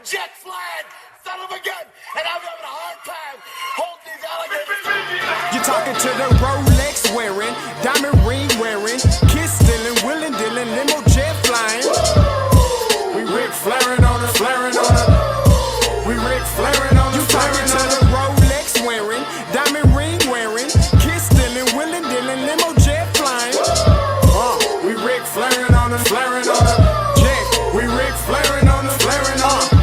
jet flying, son of a gun, and I'm having a hard time holding these alligators. You're talking to the Rolex wearing, diamond ring wearing, kiss stealing, willing dealing, limo jet flying. We Rick flaring on us, flaring on us. We Rick flaring on us. You talking to the Rolex wearing, diamond ring wearing, kiss stealing, willing dealing, limo jet flying. We Rick flaring on us, flaring on us. We Rick flaring on us, flaring on us.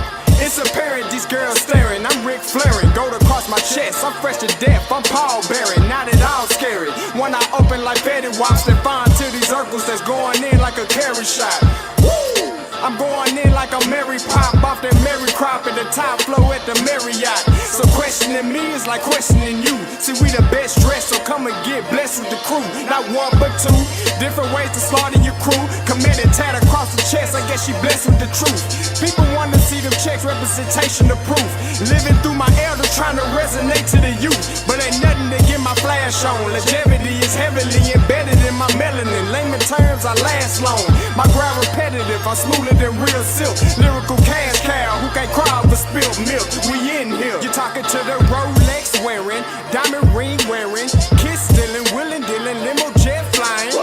It's apparent these girls staring. I'm Rick flaring, gold across my chest. I'm fresh to death, I'm Paul Bearing, not at all scary. When I open like Betty Wops and find to these circles that's going in like a carry shot. Woo! I'm going in like a Mary Pop off that Mary Crop at the top flow at the Marriott. So questioning me is like questioning you. See, we the best dressed, so come and get blessed with the crew. Not one but two, different ways to slaughter your crew. Committed tat across the chest, I guess she blessed with the truth. People want to see them checks, representation of proof. Living through my elders trying to resonate to the youth. But ain't nothing to get my flash on. Longevity is heavily embedded in my melanin. Layman terms, I last long. My grind repetitive, I'm smoother than real silk. Lyrical cash cow who can't cry over spilled milk. We in here. You're talking to the Rolex wearing, diamond ring wearing, kiss stealing, willing dealing, limo jet flying.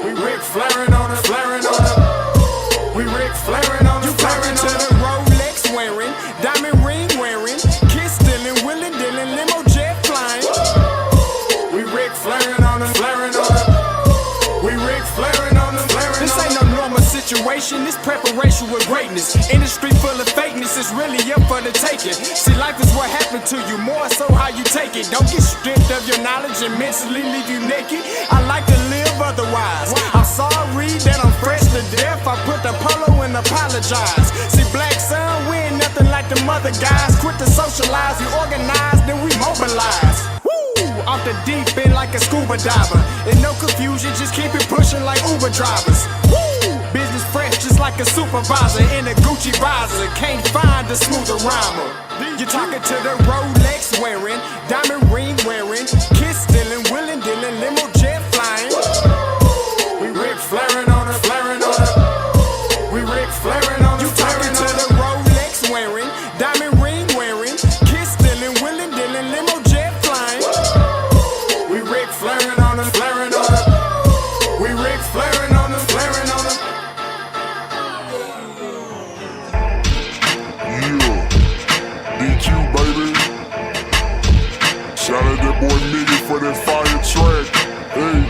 We Rick flaring on us, flaring on us. We Rick flaring on us. You talking to the Rolex wearing, diamond ring wearing, kiss stealing, willing dealing, limo jet flying. We Rick flaring on us, flaring on us. We Rick flaring on us, flaring on us. This ain't no normal situation, this preparation with greatness. Industry full of fakeness, it's really up for the taking. See, life is what happened to you, more so how you take it. Don't get stripped of your knowledge and mentally leave you naked. I like to live otherwise. I'm sorry that I'm fresh to death. I put the polo and apologize. See, black son, we ain't nothing like them other guys. Quit to socialize, we organize, then we mobilize. Off the deep end like a scuba diver. And no confusion, just keep it pushing like Uber drivers. Woo! Business fresh just like a supervisor in a Gucci visor. Can't find a smoother rhymer. You're talking to the Rolex wearing, diamond ring wearing, kiss stealing, willing dealing, limo jet flying. We Rick flaring on us, flaring on us. We Rick flaring on us. You talking to the Rolex wearing, diamond ring wearing, kiss stealing, willing dealing, limo jet flying. We Rick flaring on us, flaring on us. We Rick flaring on us, flaring on us. Yeah, DQ baby. Shout out that boy Nigga for that fire track. Hey,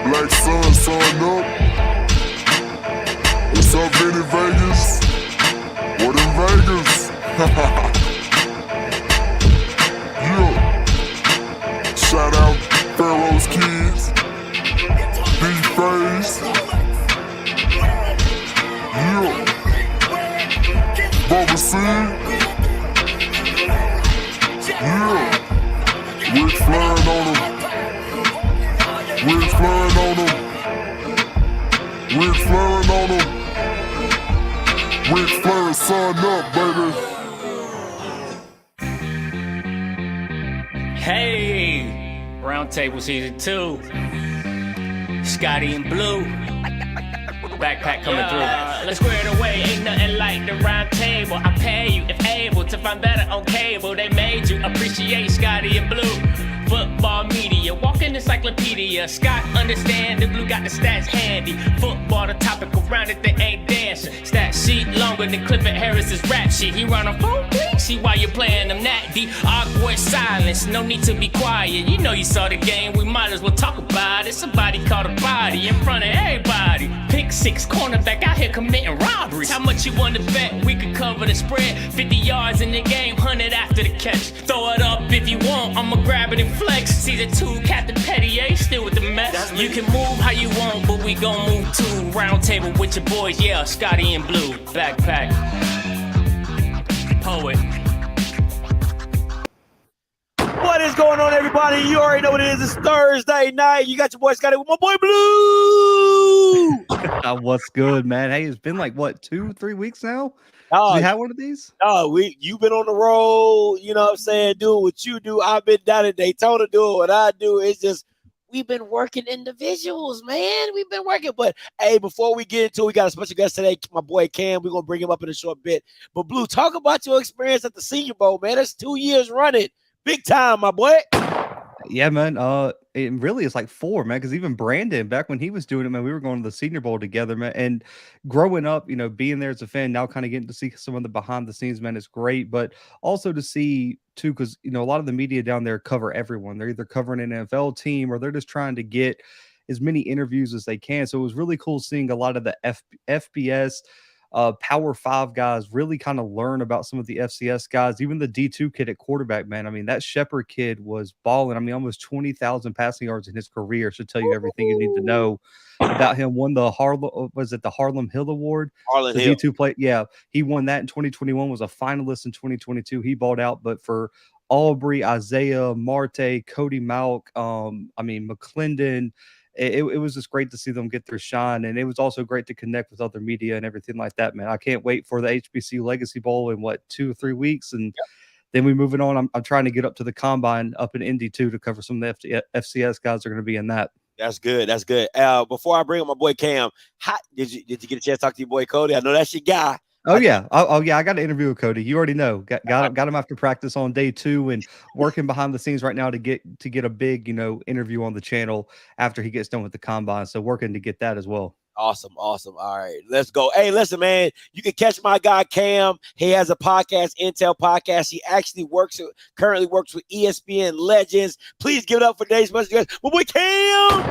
Black Sun, sun up. What's up, Vinny Vegas? What in Vegas? Yeah. Shout out Pharaoh's Kids, D-Face, yeah, Bubba C, yeah, Rick flaring on them, Rick flaring on them, Rick flaring on them, Rick flaring, sun up, baby. Hey, Roundtable Season 2. Scotty and Blue. Backpack coming through. Let's square it away, ain't nothing like the round table. I pay you if able to find better on cable. They made you appreciate Scotty and Blue. Football media, walking encyclopedia. Scott understand, the Blue got the stats handy. Football, the topic around it, they ain't dancing. Stat sheet longer than Clifford Harris's rap sheet. He run a phone, please. See why you playing them that deep. Awkward silence, no need to be quiet. You know you saw the game, we might as well talk about it. Somebody caught a body in front of everybody. Pick six, cornerback out here committing robberies. How much you wanna bet we could cover the spread? 50 yards in the game, 100 after the catch. Throw it up if you want, I'ma grab it and flex. Season 2, Captain Pettier, still with the mess. You can move how you want, but we gon' move too. Round table with your boys, yeah, Scotty and Blue. Backpack. Poet. What is going on, everybody? You already know what it is. It's Thursday night. You got your boy Scotty with my boy Blue. What's good, man? Hey, it's been like, what, 2-3 weeks now? Oh, you had one of these? Oh, you've been on the road, you know what I'm saying, doing what you do. I've been down in Daytona doing what I do. It's just, we've been working individuals, man. We've been working. But hey, before we get into it, we got a special guest today, my boy Cam. We're gonna bring him up in a short bit. But Blue, talk about your experience at the Senior Bowl, man. That's 2 years running. Big time, my boy. Yeah, man. It really is like 4, man. Because even Brandon, back when he was doing it, man, we were going to the Senior Bowl together, man. And growing up, being there as a fan, now kind of getting to see some of the behind the scenes, man, is great. But also to see too, because a lot of the media down there cover everyone. They're either covering an NFL team or they're just trying to get as many interviews as they can. So it was really cool seeing a lot of the FBS. Power 5 guys really kind of learn about some of the FCS guys, even the D2 kid at quarterback, man. I mean, that Shepherd kid was balling. I mean, almost 20,000 passing yards in his career should tell you everything you need to know about him. Won the Harlem Hill Award? Harlem the Hill. D2 play. Yeah, he won that in 2021, was a finalist in 2022. He balled out, but for Aubrey, Isaiah, Marte, Cody Malk, McClendon, it was just great to see them get their shine. And it was also great to connect with other media and everything like that, man. I can't wait for the HBCU Legacy Bowl in 2 or 3 weeks. And then we moving on. I'm trying to get up to the combine up in Indy too, to cover some of the FCS guys that are going to be in that. That's good. That's good. Before I bring up my boy Cam, did you get a chance to talk to your boy Cody? I know that's your guy. Oh yeah. I got an interview with Cody. You already know. Got him after practice on day 2 and working behind the scenes right now to get a big, interview on the channel after he gets done with the combine. So working to get that as well. Awesome. All right, let's go. Hey, listen, man, you can catch my guy Cam. He has a podcast, Intel Podcast. He actually currently works with ESPN Legends. Please give it up for today's special guest, my boy Cam.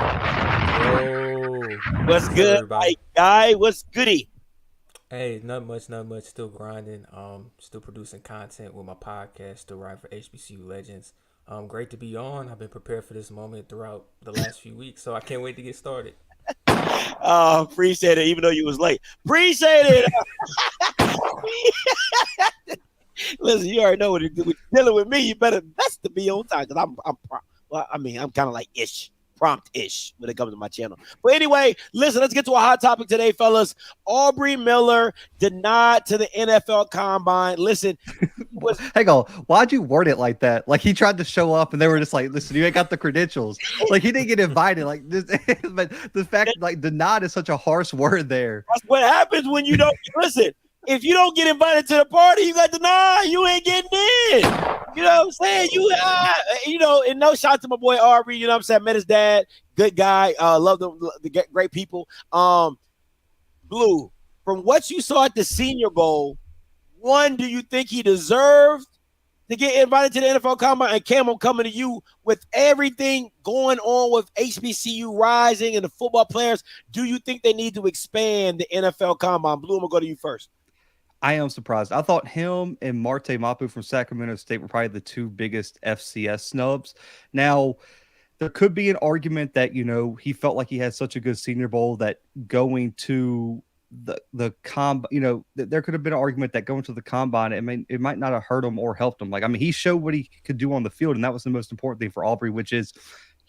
What's good, guy? What's goody? Hey, not much. Still grinding. Still producing content with my podcast. Still writing for HBCU Legends. Great to be on. I've been prepared for this moment throughout the last few weeks, so I can't wait to get started. Appreciate it, even though you was late. Appreciate it. Listen, you already know when you're dealing with me. You better best to be on time because I'm kind of like prompt-ish when it comes to my channel. But anyway, listen, let's get to a hot topic today, fellas. Aubrey Miller denied to the NFL Combine. Listen. Hang on. Why'd you word it like that? Like he tried to show up and they were just like, listen, you ain't got the credentials. Like he didn't get invited. Like this, but the fact like denied is such a harsh word there. That's what happens when you don't listen. If you don't get invited to the party, you got denied. You ain't getting in. You know what I'm saying? And no shot to my boy Aubrey. You know what I'm saying? Met his dad. Good guy. Love them. Great people. Blue, from what you saw at the Senior Bowl, one, do you think he deserved to get invited to the NFL Combine? And Cam, I'm coming to you with everything going on with HBCU rising and the football players. Do you think they need to expand the NFL Combine? Blue, I'm going to go to you first. I am surprised. I thought him and Marte Mapu from Sacramento State were probably the 2 biggest FCS snubs. Now, there could be an argument that, he felt like he had such a good Senior Bowl that going to the combine, there could have been an argument that going to the combine, it might not have hurt him or helped him. He showed what he could do on the field, and that was the most important thing for Aubrey, which is,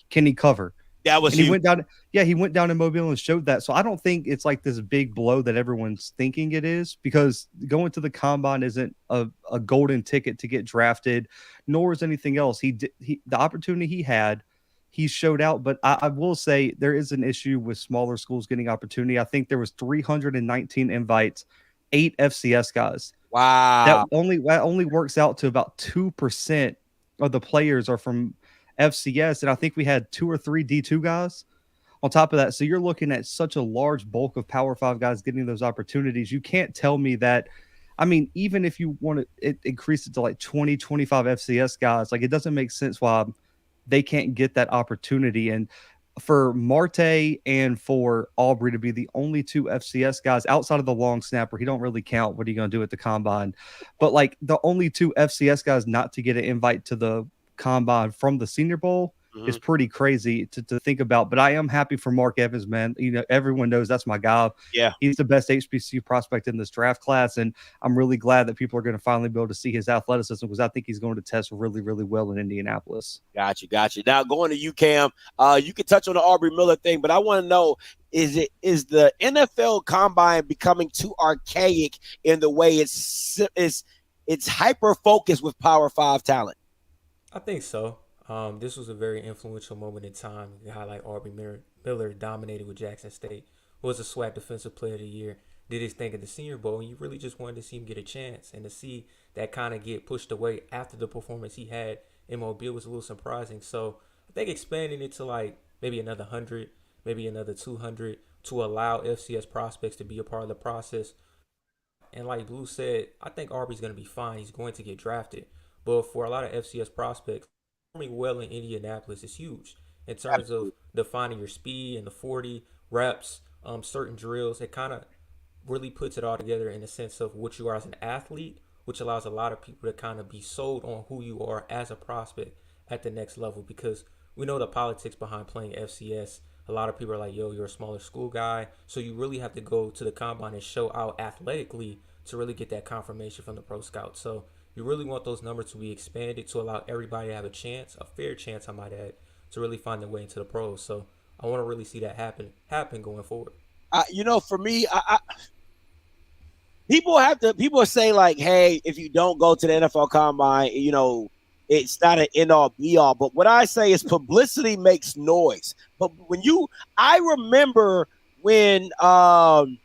can he cover? That was he went down. Yeah, he went down in Mobile and showed that. So I don't think it's like this big blow that everyone's thinking it is, because going to the combine isn't a golden ticket to get drafted, nor is anything else. The opportunity he had, he showed out. But I will say there is an issue with smaller schools getting opportunity. I think there was 319 invites, 8 FCS guys. Wow. That only works out to about 2% of the players are from FCS, and I think we had 2 or 3 D2 guys on top of that. So you're looking at such a large bulk of Power 5 guys getting those opportunities. You can't tell me that. Even if you want to increase it to like 20, 25 FCS guys, like it doesn't make sense why they can't get that opportunity. And for Marte and for Aubrey to be the only 2 FCS guys outside of the long snapper, he don't really count. What are you going to do at the combine? But like the only 2 FCS guys not to get an invite to the combine from the Senior Bowl is pretty crazy to think about. But I am happy for Mark Evans, man. Everyone knows that's my guy. Yeah, he's the best HBCU prospect in this draft class, and I'm really glad that people are going to finally be able to see his athleticism, because I think he's going to test really, really well in Indianapolis. Got you. Now going to you, Cam. You can touch on the Aubrey Miller thing, but I want to know: is the NFL Combine becoming too archaic in the way it's hyper focused with Power 5 talent? I think so. This was a very influential moment in time. A guy like Aubrey Miller dominated with Jackson State, was a SWAC Defensive Player of the Year, did his thing at the Senior Bowl, and you really just wanted to see him get a chance. And to see that kind of get pushed away after the performance he had in Mobile was a little surprising. So I think expanding it to like maybe another 100, maybe another 200 to allow FCS prospects to be a part of the process. And like Blue said, I think Aubrey's going to be fine. He's going to get drafted. But for a lot of FCS prospects, performing well in Indianapolis is huge in terms of defining your speed and the 40 reps, certain drills. It kind of really puts it all together in the sense of what you are as an athlete, which allows a lot of people to kind of be sold on who you are as a prospect at the next level, because we know the politics behind playing FCS. A lot of people are like, yo, you're a smaller school guy. So you really have to go to the combine and show out athletically to really get that confirmation from the pro scout. So you really want those numbers to be expanded to allow everybody to have a chance, a fair chance, I might add, to really find their way into the pros. So I want to really see that happen going forward. For me, people say like, hey, if you don't go to the NFL Combine, it's not an end all be all. But what I say is publicity makes noise. But I remember when Vernon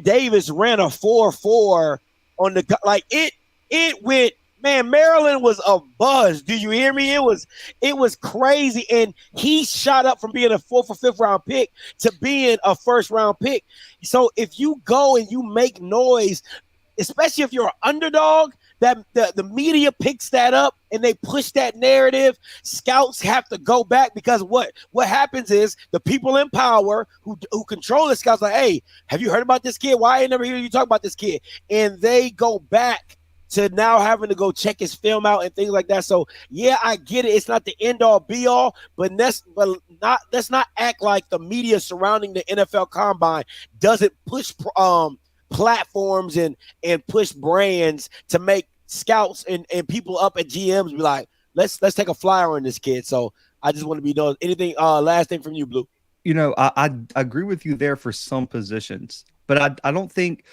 Davis ran a 4.4 on it went, man, Maryland was a buzz. Do you hear me? It was crazy. And he shot up from being a 4th or 5th round pick to being a 1st round pick. So if you go and you make noise, especially if you're an underdog, that the media picks that up and they push that narrative. Scouts have to go back, because what happens is the people in power who control the scouts like, hey, have you heard about this kid? Why I never hear you talk about this kid? And they go back to now having to go check his film out and things like that. So yeah, I get it. It's not the end all be all, but let's not act like the media surrounding the NFL Combine doesn't push platforms and push brands to make scouts and people up at GMs be like, let's take a flyer on this kid. So I just want to be known. Anything last thing from you, Blue? I agree with you there for some positions, but I don't think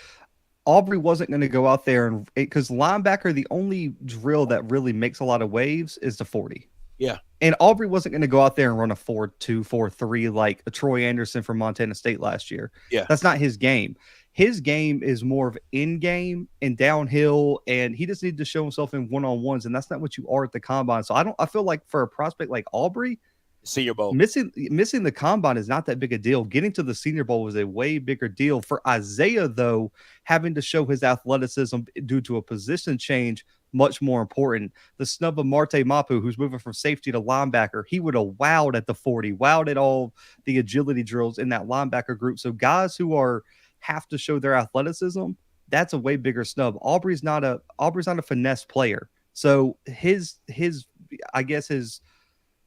Aubrey wasn't going to go out there because linebacker, the only drill that really makes a lot of waves is the 40. Yeah. And Aubrey wasn't going to go out there and run a 4.2, 4.3 like a Troy Anderson from Montana State last year. Yeah. That's not his game. His game is more of in-game and downhill, and he just needs to show himself in one-on-ones, and that's not what you are at the combine. So I feel like for a prospect like Aubrey, Senior Bowl, missing the combine is not that big a deal. Getting to the Senior Bowl was a way bigger deal. For Isaiah, though, having to show his athleticism due to a position change, much more important. The snub of Marte Mapu, who's moving from safety to linebacker, he would have wowed at the 40, wowed at all the agility drills in that linebacker group. So guys who have to show their athleticism, that's a way bigger snub. Aubrey's not a finesse player. So his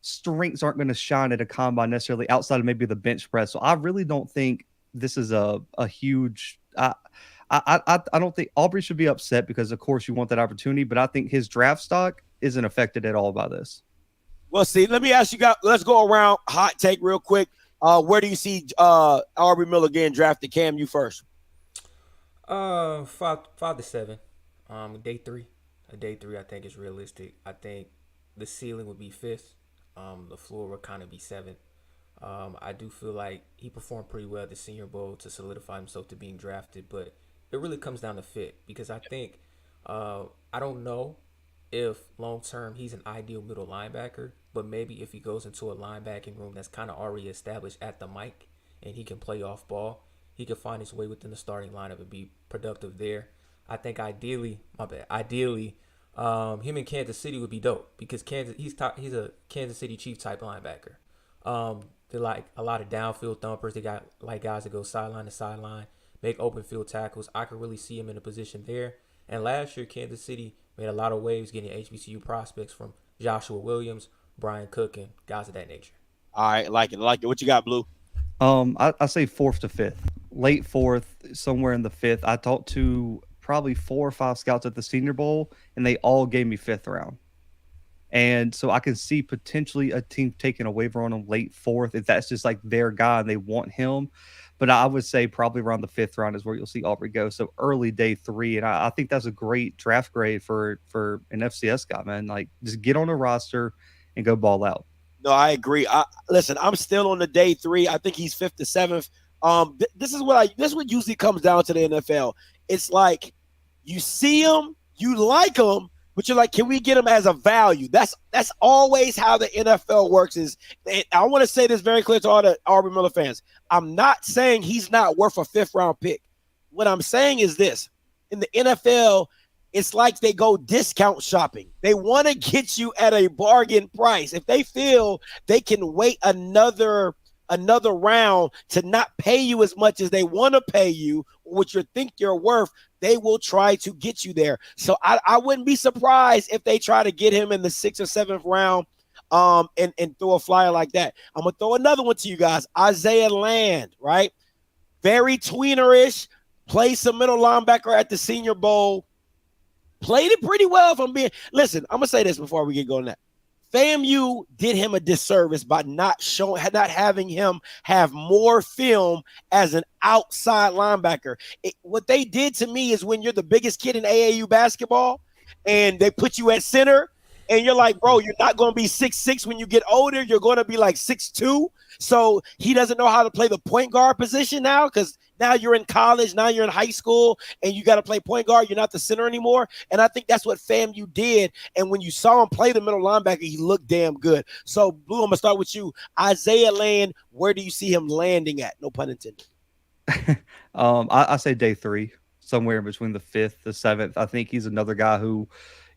strengths aren't going to shine at a combine necessarily outside of maybe the bench press. So I really don't think this is a huge I don't think Aubrey should be upset, because of course you want that opportunity, but I think his draft stock isn't affected at all by this. Well, see, let me ask you guys, let's go around hot take real quick. Where do you see Aubrey Miller getting drafted? Cam, you first. 5 to 7. Day 3. Day 3 I think is realistic. I think the ceiling would be 5th. The floor would kind of be 7th. I do feel like he performed pretty well at the Senior Bowl to solidify himself to being drafted, but it really comes down to fit, because I think I don't know if long-term he's an ideal middle linebacker, but maybe if he goes into a linebacking room that's kind of already established at the mic and he can play off ball, he can find his way within the starting lineup and be productive there. I think ideally, him in Kansas City would be dope, because he's a Kansas City Chief type linebacker. They're like a lot of downfield thumpers. They got like guys that go sideline to sideline, make open field tackles. I could really see him in a position there. And last year, Kansas City made a lot of waves getting HBCU prospects from Joshua Williams, Brian Cook, and guys of that nature. All right, like it. What you got, Blue? I say 4th to 5th, late 4th, somewhere in the 5th. I talked to probably 4 or 5 scouts at the Senior Bowl, and they all gave me 5th round. And so I can see potentially a team taking a waiver on him late 4th if that's just like their guy and they want him. but I would say probably around the 5th round is where you'll see Aubrey go. So early day 3, and I think that's a great draft grade for an FCS guy, man. Like, just get on a roster and go ball out. No, I agree. Listen, I'm still on the day 3. I think he's 5th to 7th. This is what usually comes down to the NFL. It's like you see him, you like him, but you're like, can we get him as a value? That's always how the NFL works. I want to say this very clear to all the Aubrey Miller fans. I'm not saying he's not worth a 5th round pick. What I'm saying is this: in the NFL, it's like they go discount shopping. They want to get you at a bargain price. If they feel they can wait another round to not pay you as much as they want to pay you, what you think you're worth, they will try to get you there. So I wouldn't be surprised if they try to get him in the 6th or 7th round and throw a flyer like that. I'm going to throw another one to you guys. Isaiah Land, right? Very tweenerish, played some middle linebacker at the Senior Bowl. Played it pretty well. Listen, I'm going to say this before we get going that. FAMU did him a disservice by not having him have more film as an outside linebacker. What they did to me is when you're the biggest kid in AAU basketball and they put you at center and you're like, bro, you're not going to be 6'6" when you get older. You're going to be like 6'2". So he doesn't know how to play the point guard position now because now you're in college, now you're in high school, and you got to play point guard. You're not the center anymore. And I think that's what FAMU did. And when you saw him play the middle linebacker, he looked damn good. So, Blue, I'm going to start with you. Isaiah Land, where do you see him landing at? No pun intended. I say day 3, somewhere in between the 5th, the 7th. I think he's another guy who,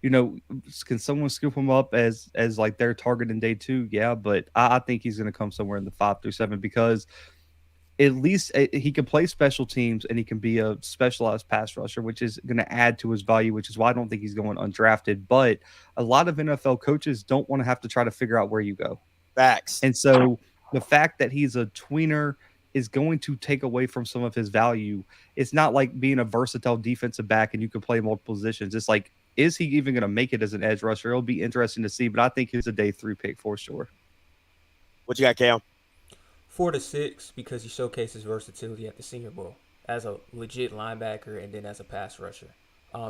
can someone scoop him up as like their target in day 2? Yeah, but I think he's going to come somewhere in the 5 through 7 because at least he can play special teams and he can be a specialized pass rusher, which is going to add to his value, which is why I don't think he's going undrafted. But a lot of NFL coaches don't want to have to try to figure out where you go. Facts. And so the fact that he's a tweener is going to take away from some of his value. It's not like being a versatile defensive back and you can play multiple positions. It's like, is he even going to make it as an edge rusher? It'll be interesting to see, but I think he's a day 3 pick for sure. What you got, Cam? 4 to 6 because he showcases versatility at the Senior Bowl as a legit linebacker and then as a pass rusher.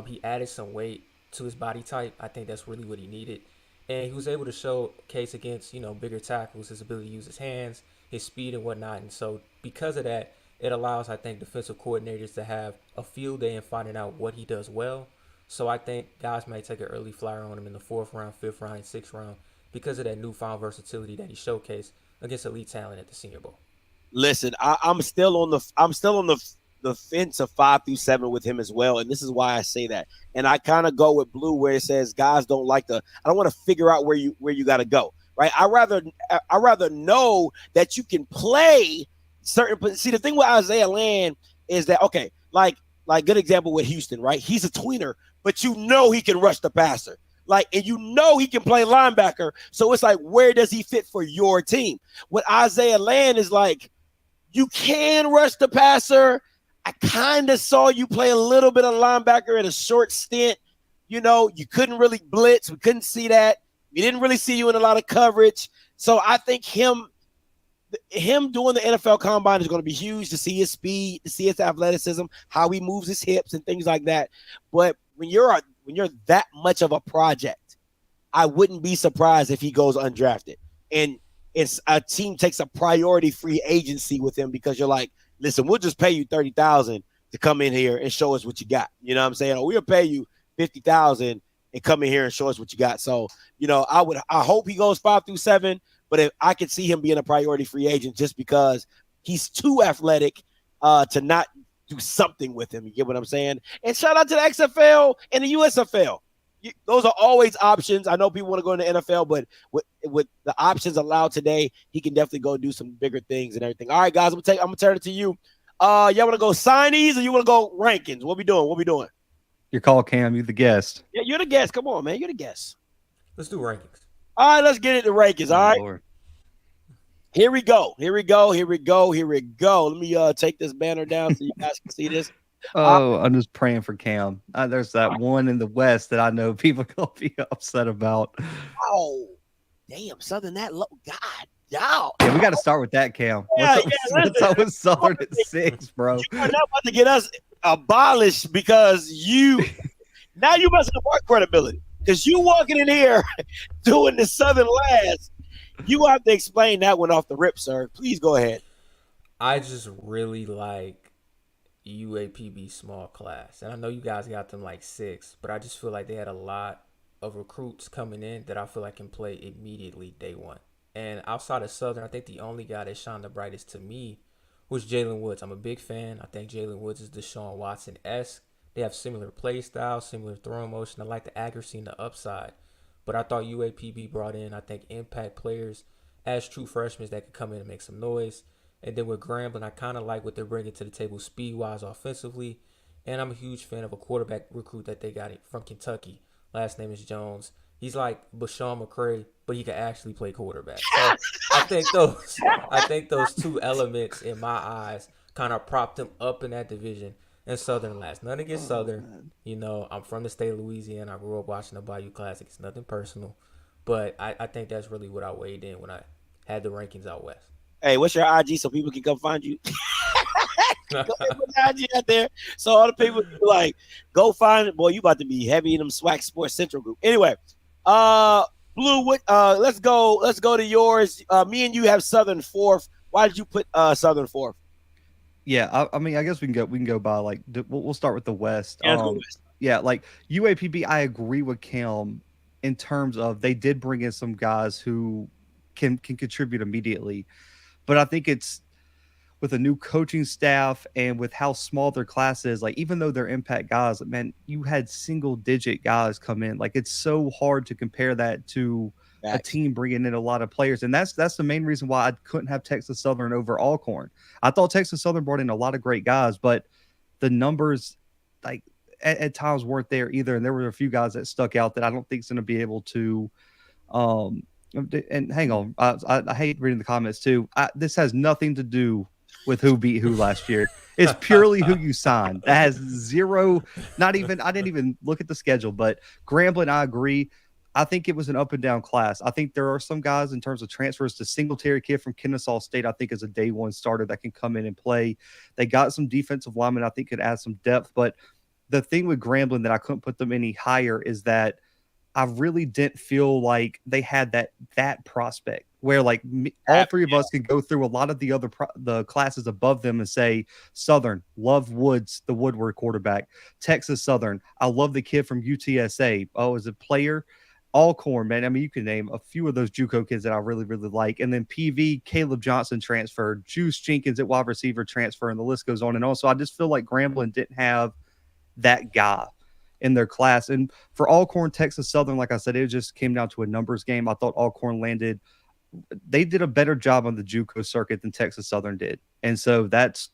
He added some weight to his body type. I think that's really what he needed. And he was able to showcase against, bigger tackles, his ability to use his hands, his speed and whatnot. And so because of that, it allows, I think, defensive coordinators to have a field day in finding out what he does well. So I think guys might take an early flyer on him in the 4th round, 5th round, and 6th round because of that newfound versatility that he showcased against elite talent at the Senior Bowl. Listen, I'm still on the fence of 5 through 7 with him as well, and this is why I say that. And I kind of go with Blue where it says guys don't like I don't want to figure out where you got to go, right? I rather know that you can play certain. See, the thing with Isaiah Land is that like good example with Houston, right? He's a tweener, but he can rush the passer. And he can play linebacker. So it's like, where does he fit for your team? With Isaiah Land is like, you can rush the passer. I kind of saw you play a little bit of linebacker in a short stint. You couldn't really blitz. We couldn't see that. We didn't really see you in a lot of coverage. So I think him doing the NFL Combine is going to be huge to see his speed, to see his athleticism, how he moves his hips and things like that. But when you're that much of a project, I wouldn't be surprised if he goes undrafted. And it's a team takes a priority free agency with him because you're like, listen, we'll just pay you $30,000 to come in here and show us what you got. You know what I'm saying? Or we'll pay you $50,000 and come in here and show us what you got. So, I hope he goes 5 through 7, but if I could see him being a priority free agent just because he's too athletic to not do something with him. You get what I'm saying? And shout out to the XFL and the USFL. Those are always options. I know people want to go in the NFL, but with the options allowed today, he can definitely go do some bigger things and everything. All right, guys, I'm gonna turn it to you. Y'all want to go signees or you want to go rankings? What we doing? Your call, Cam. You the guest. Yeah, you're the guest. Come on, man. You're the guest. Let's do rankings. All right, let's get into rankings. All right. Lord. Here we go. Let me take this banner down so you guys can see this. I'm just praying for Cam. There's that one in the West that I know people gonna be upset about. Oh, damn, Southern that low. God y'all. Yeah, we got to start with that, Cam. Yeah, What's up with Southern at 6, bro? You're not about to get us abolished because now you must have more credibility because you walking in here doing the Southern last. You have to explain that one off the rip, sir. Please go ahead. I just really like UAPB small class. And I know you guys got them like 6, but I just feel like they had a lot of recruits coming in that I feel like can play immediately day one. And outside of Southern, I think the only guy that shined the brightest to me was Jalen Woods. I'm a big fan. I think Jalen Woods is Deshaun Watson-esque. They have similar play style, similar throwing motion. I like the accuracy and the upside. But I thought UAPB brought in, I think, impact players as true freshmen that could come in and make some noise. And then with Grambling, I kind of like what they're bringing to the table speed-wise offensively. And I'm a huge fan of a quarterback recruit that they got from Kentucky. Last name is Jones. He's like Bashawn McCray, but he can actually play quarterback. So I think those two elements in my eyes kind of propped them up in that division. And Southern last. Nothing against Southern. Man. You know, I'm from the state of Louisiana. I grew up watching the Bayou Classic. It's nothing personal. But I think that's really what I weighed in when I had the rankings out west. Hey, what's your IG so people can come find you? Go ahead, put the IG out there so all the people be like, go find it. Boy, you about to be heavy in them SWAC Sports Central group. Anyway, Blue, what? Let's go to yours. Me and you have Southern 4th. Why did you put Southern 4th? Yeah, I mean, I guess we can go by like we'll start with the West. Yeah, yeah, like UAPB, I agree with Cam in terms of they did bring in some guys who can contribute immediately, but I think it's with a new coaching staff and with how small their class is. Like even though they're impact guys, man, you had single digit guys come in. Like it's so hard to compare that to a team bringing in a lot of players. And that's the main reason why I couldn't have Texas Southern over Alcorn. I thought Texas Southern brought in a lot of great guys, but the numbers like at times weren't there either. And there were a few guys that stuck out that I don't think is going to be able to, and hang on. I hate reading the comments too. This has nothing to do with who beat who last year. It's purely who you signed. That has zero, I didn't even look at the schedule, but Grambling, I agree. I think it was an up and down class. I think there are some guys in terms of transfers. The Singletary kid from Kennesaw State, I think, is a day one starter that can come in and play. They got some defensive linemen I think could add some depth. But the thing with Grambling that I couldn't put them any higher is that I really didn't feel like they had that prospect where like all three of us can go through a lot of the other the classes above them and say Southern, love Woods, the Woodward quarterback. Texas Southern, I love the kid from UTSA. Oh, as a player. Alcorn, man. I mean, you can name a few of those JUCO kids that I really, really like. And then PV, Caleb Johnson transferred, Juice Jenkins at wide receiver transfer, and the list goes on and on. So I just feel like Grambling didn't have that guy in their class. And for Alcorn, Texas Southern, like I said, it just came down to a numbers game. I thought Alcorn they did a better job on the JUCO circuit than Texas Southern did. And so that's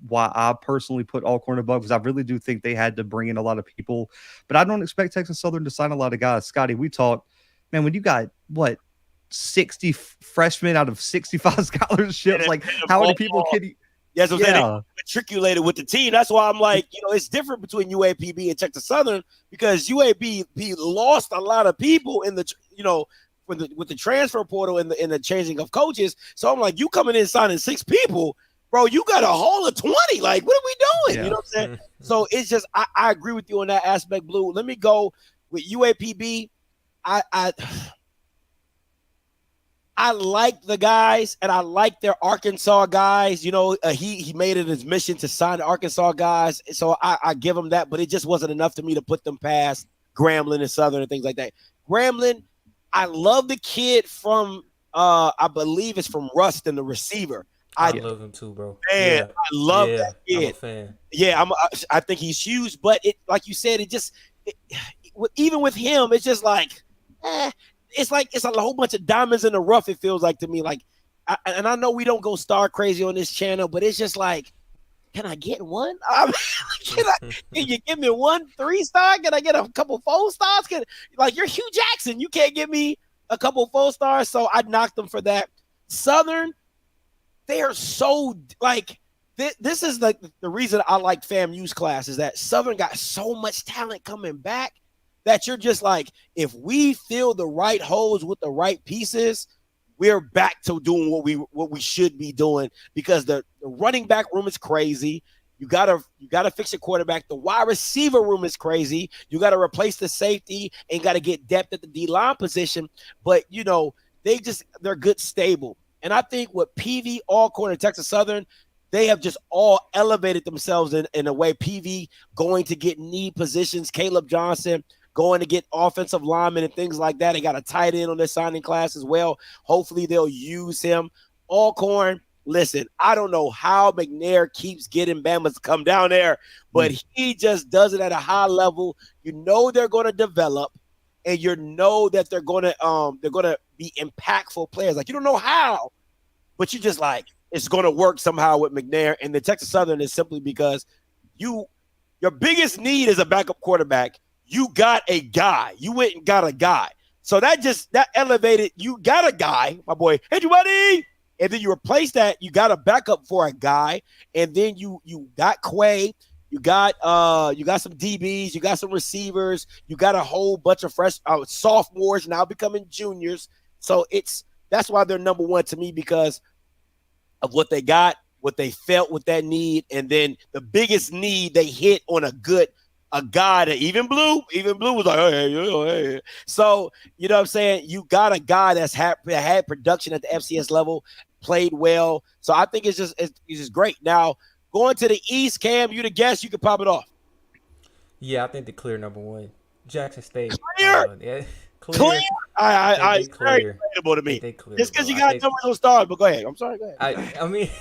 why I personally put Alcorn above, because I really do think they had to bring in a lot of people. But I don't expect Texas Southern to sign a lot of guys. Scotty, we talked, man, when you got, 60 freshmen out of 65 scholarships, like how many people can you – Yeah, so they matriculated with the team. That's why I'm like, it's different between UAPB and Texas Southern because UAPB lost a lot of people in the, with the transfer portal and the changing of coaches. So I'm like, you coming in signing 6 people, bro, you got a haul of 20. Like, what are we doing? Yeah. You know what I'm saying? So it's just, I agree with you on that aspect, Blue. Let me go with UAPB. I like the guys, and I like their Arkansas guys. He made it his mission to sign the Arkansas guys, so I give him that. But it just wasn't enough to me to put them past Grambling and Southern and things like that. Grambling, I love the kid from I believe it's from Ruston, the receiver. I love him too, bro. Man, yeah. I love that kid. I'm a fan. Yeah, I think he's huge, but it, like you said, even with him, it's just like, it's a whole bunch of diamonds in the rough. It feels like to me, like, and I know we don't go star crazy on this channel, but it's just like, can I get one? Can you give me 1 3-star? Can I get a couple 4 stars? Like you're Hugh Jackson, you can't give me a couple 4 stars, so I knocked them for that. Southern. They are so like this is like the reason I like FAMU's class is that Southern got so much talent coming back that you're just like, if we fill the right holes with the right pieces, we're back to doing what we should be doing, because the running back room is crazy. You gotta fix your quarterback. The wide receiver room is crazy. You gotta replace the safety and gotta get depth at the D-line position. But they're good stable. And I think with PV, Alcorn, and Texas Southern, they have just all elevated themselves in a way. PV going to get need positions, Caleb Johnson going to get offensive linemen and things like that. They got a tight end on their signing class as well. Hopefully they'll use him. Alcorn, listen, I don't know how McNair keeps getting Bama's to come down there, but he just does it at a high level. You know they're going to develop, and you know that they're going to be impactful players. Like, you don't know how, but you just like, it's going to work somehow with McNair. And the Texas Southern is simply because your biggest need is a backup quarterback. You got a guy. You went and got a guy. So that elevated. You got a guy, my boy. Hey, buddy. And then you replace that. You got a backup for a guy. And then you got Quay. You got some DBs. You got some receivers. You got a whole bunch of fresh sophomores now becoming juniors. So that's why they're number one to me, because of what they got, what they felt with that need, and then the biggest need they hit on a guy that even Blue was like, hey. So, you know what I'm saying? You got a guy that had production at the FCS level, played well. So I think it's just great. Now, going to the East, Cam, you the guest, you can pop it off. Yeah, I think the clear number one, Jackson State. Clear. Clear. It's very relatable to me. Just because you got numbers on stars, but go ahead. I'm sorry. Go ahead. I mean,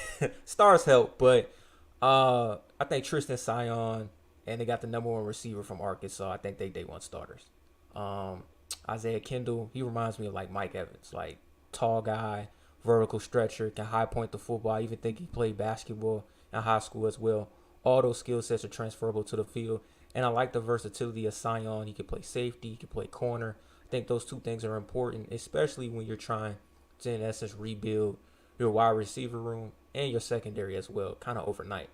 stars help, but I think Tristan Sion, and they got the number one receiver from Arkansas. I think they want starters. Isaiah Kendall, he reminds me of like Mike Evans, like tall guy, vertical stretcher, can high point the football. I even think he played basketball in high school as well. All those skill sets are transferable to the field, and I like the versatility of Sion. He can play safety, he can play corner. I think those two things are important, especially when you're trying to, in essence, rebuild your wide receiver room and your secondary as well, kind of overnight.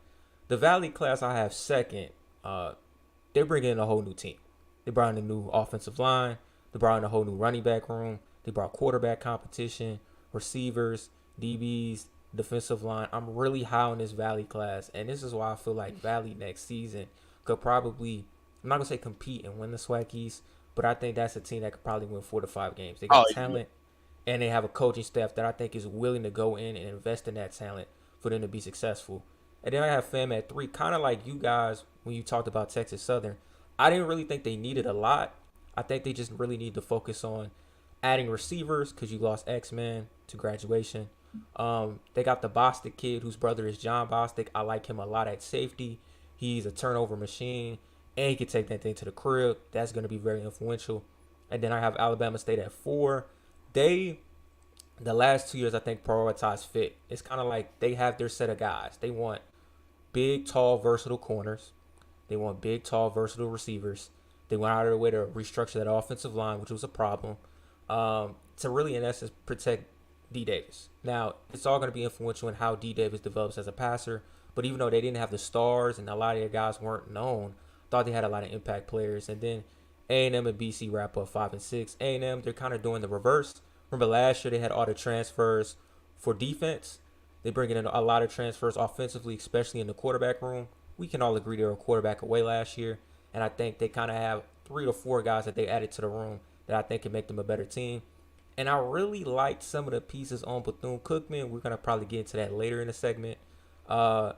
The Valley class I have second. They're bringing in a whole new team. They brought in a new offensive line. They brought in a whole new running back room. They brought quarterback competition, receivers, DBs, defensive line. I'm really high on this Valley class, and this is why I feel like Valley next season could probably, I'm not going to say compete and win the SWAC East, but I think that's a team that could probably win 4 to 5 games. They got talent, and they have a coaching staff that I think is willing to go in and invest in that talent for them to be successful. And then I have FAM at 3, kind of like you guys when you talked about Texas Southern. I didn't really think they needed a lot. I think they just really need to focus on adding receivers, because you lost X-Man to graduation. They got the Bostic kid whose brother is John Bostic. I like him a lot at safety. He's a turnover machine, and he can take that thing to the crib. That's going to be very influential. And then I have Alabama State at 4. The last 2 years, I think, prioritize fit. It's kind of like they have their set of guys. They want big, tall, versatile corners. They want big, tall, versatile receivers. They went out of their way to restructure that offensive line, which was a problem, to really, in essence, protect D. Davis. Now, it's all going to be influential in how D. Davis develops as a passer, but even though they didn't have the stars and a lot of their guys weren't known, I thought they had a lot of impact players. And then A&M and BC wrap up 5 and 6. A&M, they're kind of doing the reverse. Remember last year they had all the transfers for defense. They bring in a lot of transfers offensively, especially in the quarterback room. We can all agree they were a quarterback away last year, and I think they kind of have 3 to 4 guys that they added to the room that I think can make them a better team. And I really liked some of the pieces on Bethune-Cookman. We're gonna probably get into that later in the segment. I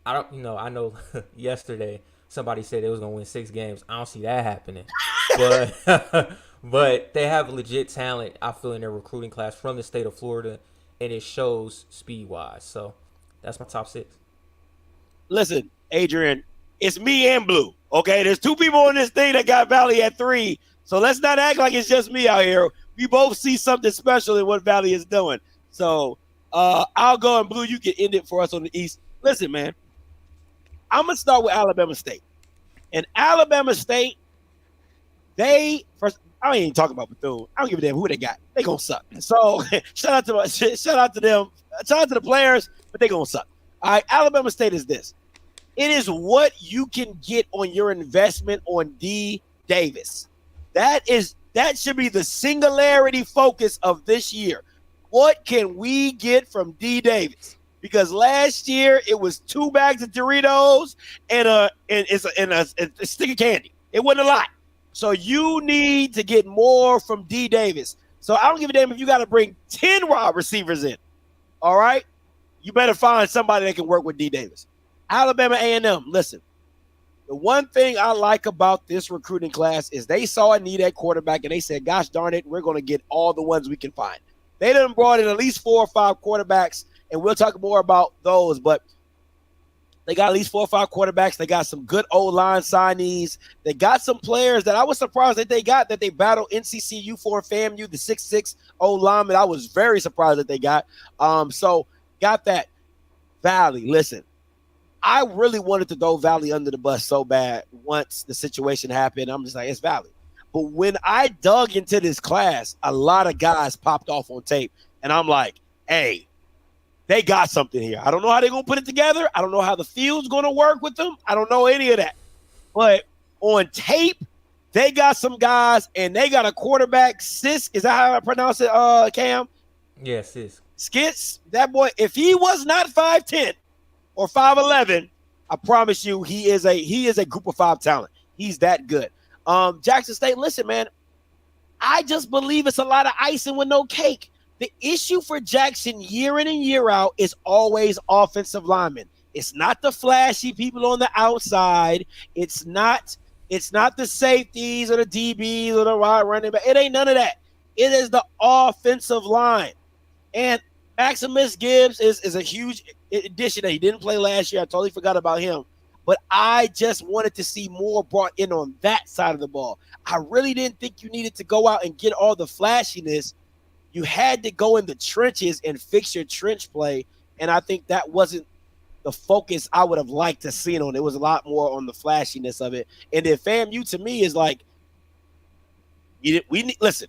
know yesterday somebody said they was gonna win 6 games. I don't see that happening, but they have legit talent, I feel, in their recruiting class from the state of Florida, and it shows speed-wise. So that's my top 6. Listen, Adrian, it's me and Blue. Okay, there's 2 people on this thing that got Valley at 3. So let's not act like it's just me out here. We both see something special in what Valley is doing. So I'll go, and Blue, you can end it for us on the East. Listen, man, I'm going to start with Alabama State. And Alabama State, I ain't even talking about Bethune. I don't give a damn who they got. They going to suck. So shout out to them. Shout out to the players, but they going to suck. All right, Alabama State is this. It is what you can get on your investment on D. Davis. That is That should be the singularity focus of this year. What can we get from D Davis? Because last year it was 2 bags of Doritos and a stick of candy. It wasn't a lot. So you need to get more from D Davis. So I don't give a damn if you got to bring 10 wide receivers in. All right? You better find somebody that can work with D Davis. Alabama A&M, listen. The one thing I like about this recruiting class is they saw a need at quarterback and they said, gosh darn it, we're going to get all the ones we can find. They done brought in at least 4 or 5 quarterbacks, and we'll talk more about those, but they got at least 4 or 5 quarterbacks. They got some good O-line signees. They got some players that I was surprised that they battled NCCU for FAMU, the 6'6" O-lineman. I was very surprised that they got. So got that. Valley, listen, I really wanted to throw Valley under the bus so bad once the situation happened. I'm just like, it's Valley. But when I dug into this class, a lot of guys popped off on tape, and I'm like, hey, they got something here. I don't know how they're going to put it together. I don't know how the field's going to work with them. I don't know any of that. But on tape, they got some guys, and they got a quarterback, Sis. Is that how I pronounce it, Cam? Yes, Sis. Skits, that boy, if he was not 5'10" or 5'11", I promise you he is a group of 5 talent. He's that good. Jackson State, listen, man, I just believe it's a lot of icing with no cake. The issue for Jackson year in and year out is always offensive linemen. It's not the flashy people on the outside. It's not the safeties or the DBs or the wide running back. It ain't none of that. It is the offensive line. And Maximus Gibbs is a huge addition that he didn't play last year. I totally forgot about him. But I just wanted to see more brought in on that side of the ball. I really didn't think you needed to go out and get all the flashiness. You had to go in the trenches and fix your trench play. And I think that wasn't the focus I would have liked to see on. It was a lot more on the flashiness of it. And then FAMU to me is like, listen,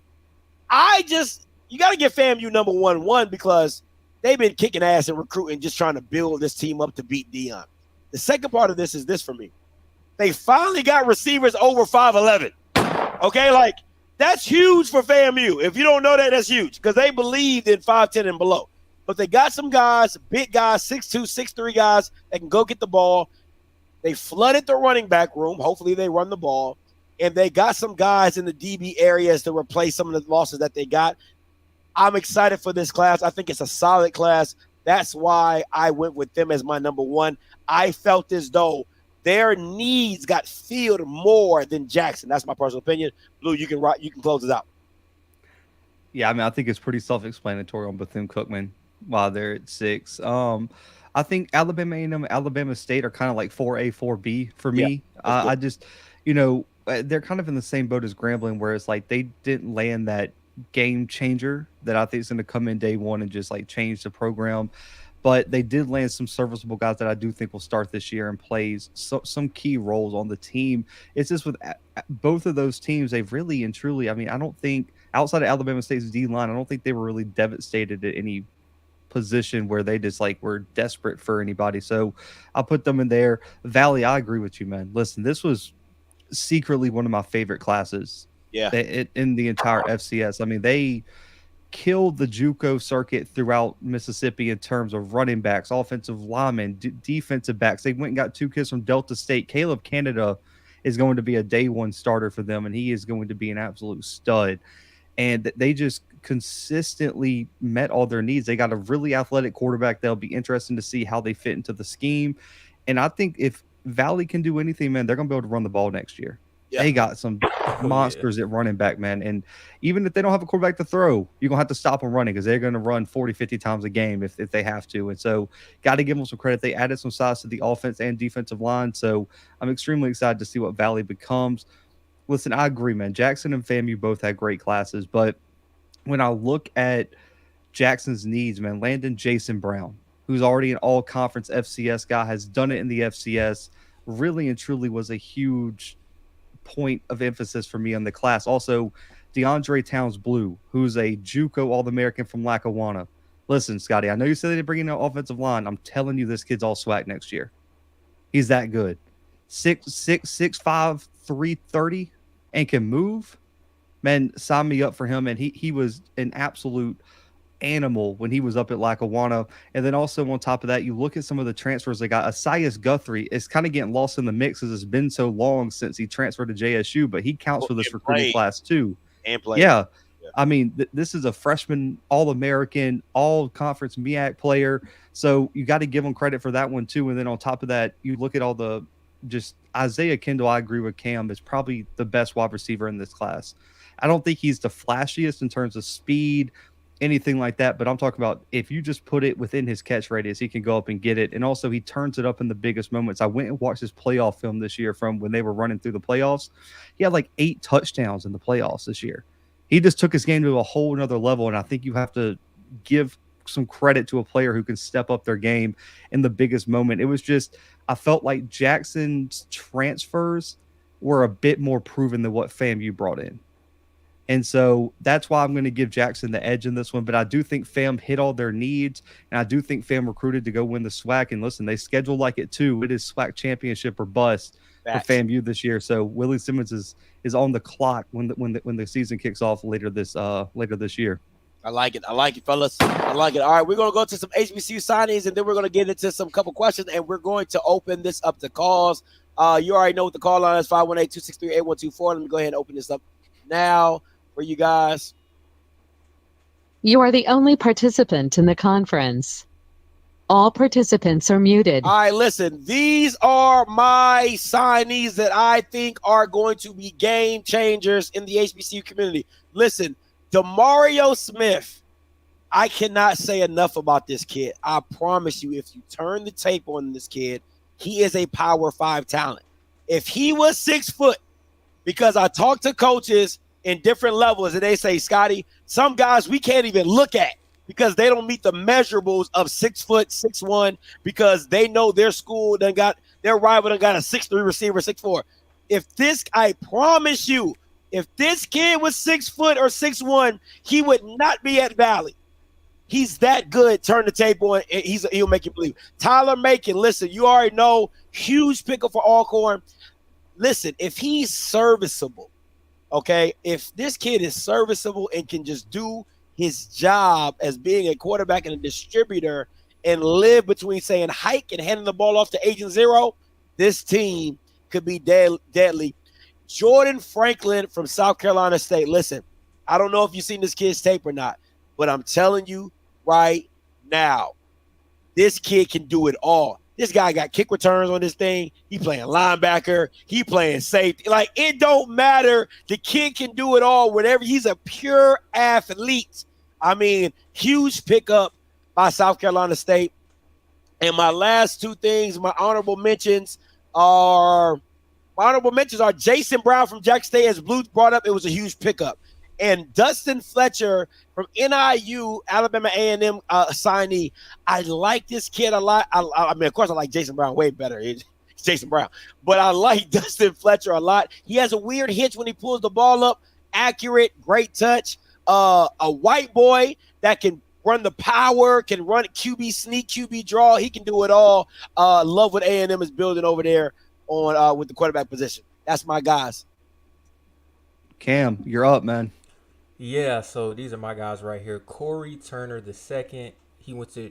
you got to get FAMU number one because they've been kicking ass and recruiting, just trying to build this team up to beat Dion. The second part of this is this for me. They finally got receivers over 5'11". Okay, like that's huge for FAMU. If you don't know that, that's huge because they believed in 5'10" and below. But they got some guys, big guys, 6'2", 6'3" guys that can go get the ball. They flooded the running back room. Hopefully they run the ball. And they got some guys in the DB areas to replace some of the losses that they got. I'm excited for this class. I think it's a solid class. That's why I went with them as my number one. I felt as though their needs got filled more than Jackson. That's my personal opinion. Blue, you can close it out. Yeah, I mean, I think it's pretty self-explanatory on Bethune-Cookman while they're at 6. I think Alabama A&M and Alabama State are kind of like 4A, 4B for me. I just, they're kind of in the same boat as Grambling, where it's like they didn't land that game changer that I think is going to come in day one and just like change the program. But they did land some serviceable guys that I do think will start this year and plays some key roles on the team. It's just with both of those teams, they've really and truly, I mean, I don't think outside of Alabama State's D-line, I don't think they were really devastated at any position where they just like were desperate for anybody. So I'll put them in there. Valley, I agree with you, man. Listen, this was secretly one of my favorite classes in the entire FCS. I mean, they killed the JUCO circuit throughout Mississippi in terms of running backs, offensive linemen, defensive backs. They went and got 2 kids from Delta State. Caleb Canada is going to be a day one starter for them, and he is going to be an absolute stud. And they just consistently met all their needs. They got a really athletic quarterback that'll be interesting to see how they fit into the scheme. And I think if Valley can do anything, man, they're going to be able to run the ball next year. Yeah. They got some monsters at running back, man. And even if they don't have a quarterback to throw, you're going to have to stop them running because they're going to run 40, 50 times a game if they have to. And so got to give them some credit. They added some size to the offense and defensive line. So I'm extremely excited to see what Valley becomes. Listen, I agree, man. Jackson and FAMU both had great classes. But when I look at Jackson's needs, man, Landon Jason Brown, who's already an all-conference FCS guy, has done it in the FCS, really and truly was a huge point of emphasis for me on the class. Also, DeAndre Towns Blue, who's a JUCO All-American from Lackawanna. Listen, Scotty, I know you said they didn't bring in an offensive line. I'm telling you, this kid's all SWAC next year. He's that good. 6'5", 330, and can move. man, sign me up for him. And he was an absolute animal when he was up at Lackawanna. And then also on top of that, you look at some of the transfers they got. Asias Guthrie is kind of getting lost in the mix as it's been so long since he transferred to JSU, but he counts for this recruiting class too. And play. Yeah. I mean, this is a freshman All-American, all-conference MEAC player. So you got to give him credit for that one too. And then on top of that, you look at all the just Isaiah Kendall, I agree with Cam, is probably the best wide receiver in this class. I don't think he's the flashiest in terms of speed, anything like that, but I'm talking about if you just put it within his catch radius, he can go up and get it. And also he turns it up in the biggest moments. I went and watched his playoff film this year from when they were running through the playoffs. He had like 8 touchdowns in the playoffs this year. He just took his game to a whole nother level. And I think you have to give some credit to a player who can step up their game in the biggest moment. It was just, I felt like Jackson's transfers were a bit more proven than what FAMU brought in. And so that's why I'm going to give Jackson the edge in this one. But I do think FAM hit all their needs. And I do think FAM recruited to go win the SWAC. And listen, they scheduled like it too. It is SWAC championship or bust for FAMU this year. So Willie Simmons is on the clock when the season kicks off later this year. I like it, fellas. I like it. All right, we're going to go to some HBCU signees, and then we're going to get into some couple questions, and we're going to open this up to calls. You already know what the call line is, 518-263-8124. Let me go ahead and open this up now for you guys. You are the only participant in the conference. All participants are muted. All right, listen, these are my signees that I think are going to be game changers in the HBCU community. Listen, Demario Smith, I cannot say enough about this kid. I promise you, if you turn the tape on this kid, he is a Power 5 talent. If he was 6 foot, because I talk to coaches in different levels, and they say, Scotty, some guys we can't even look at because they don't meet the measurables of 6 foot, 6'1", because they know their school done got their rival done got a 6'3" receiver, 6'4". I promise you, if this kid was 6 foot or 6'1", he would not be at Valley. He's that good. Turn the tape on. He'll make you believe. Tyler Macon, listen, you already know, huge pickup for Alcorn. Listen, if he's serviceable, okay, if this kid is serviceable and can just do his job as being a quarterback and a distributor and live between saying hike and handing the ball off to Agent Zero, this team could be deadly. Jordan Franklin from South Carolina State. Listen, I don't know if you've seen this kid's tape or not, but I'm telling you right now, this kid can do it all. This guy got kick returns on this thing. He playing linebacker. He playing safety. Like, it don't matter. The kid can do it all. Whatever. He's a pure athlete. I mean, huge pickup by South Carolina State. And my last two things, my honorable mentions are Jason Brown from Jackson State. As Blue brought up, it was a huge pickup. And Dustin Fletcher from NIU, Alabama A&M signee. I like this kid a lot. I mean, of course, I like Jason Brown way better. It's Jason Brown. But I like Dustin Fletcher a lot. He has a weird hitch when he pulls the ball up. Accurate, great touch. A white boy that can run the power, can run QB sneak, QB draw. He can do it all. Love what A&M is building over there on with the quarterback position. That's my guys. Cam, you're up, man. Yeah, so these are my guys right here. Corey Turner II. He went to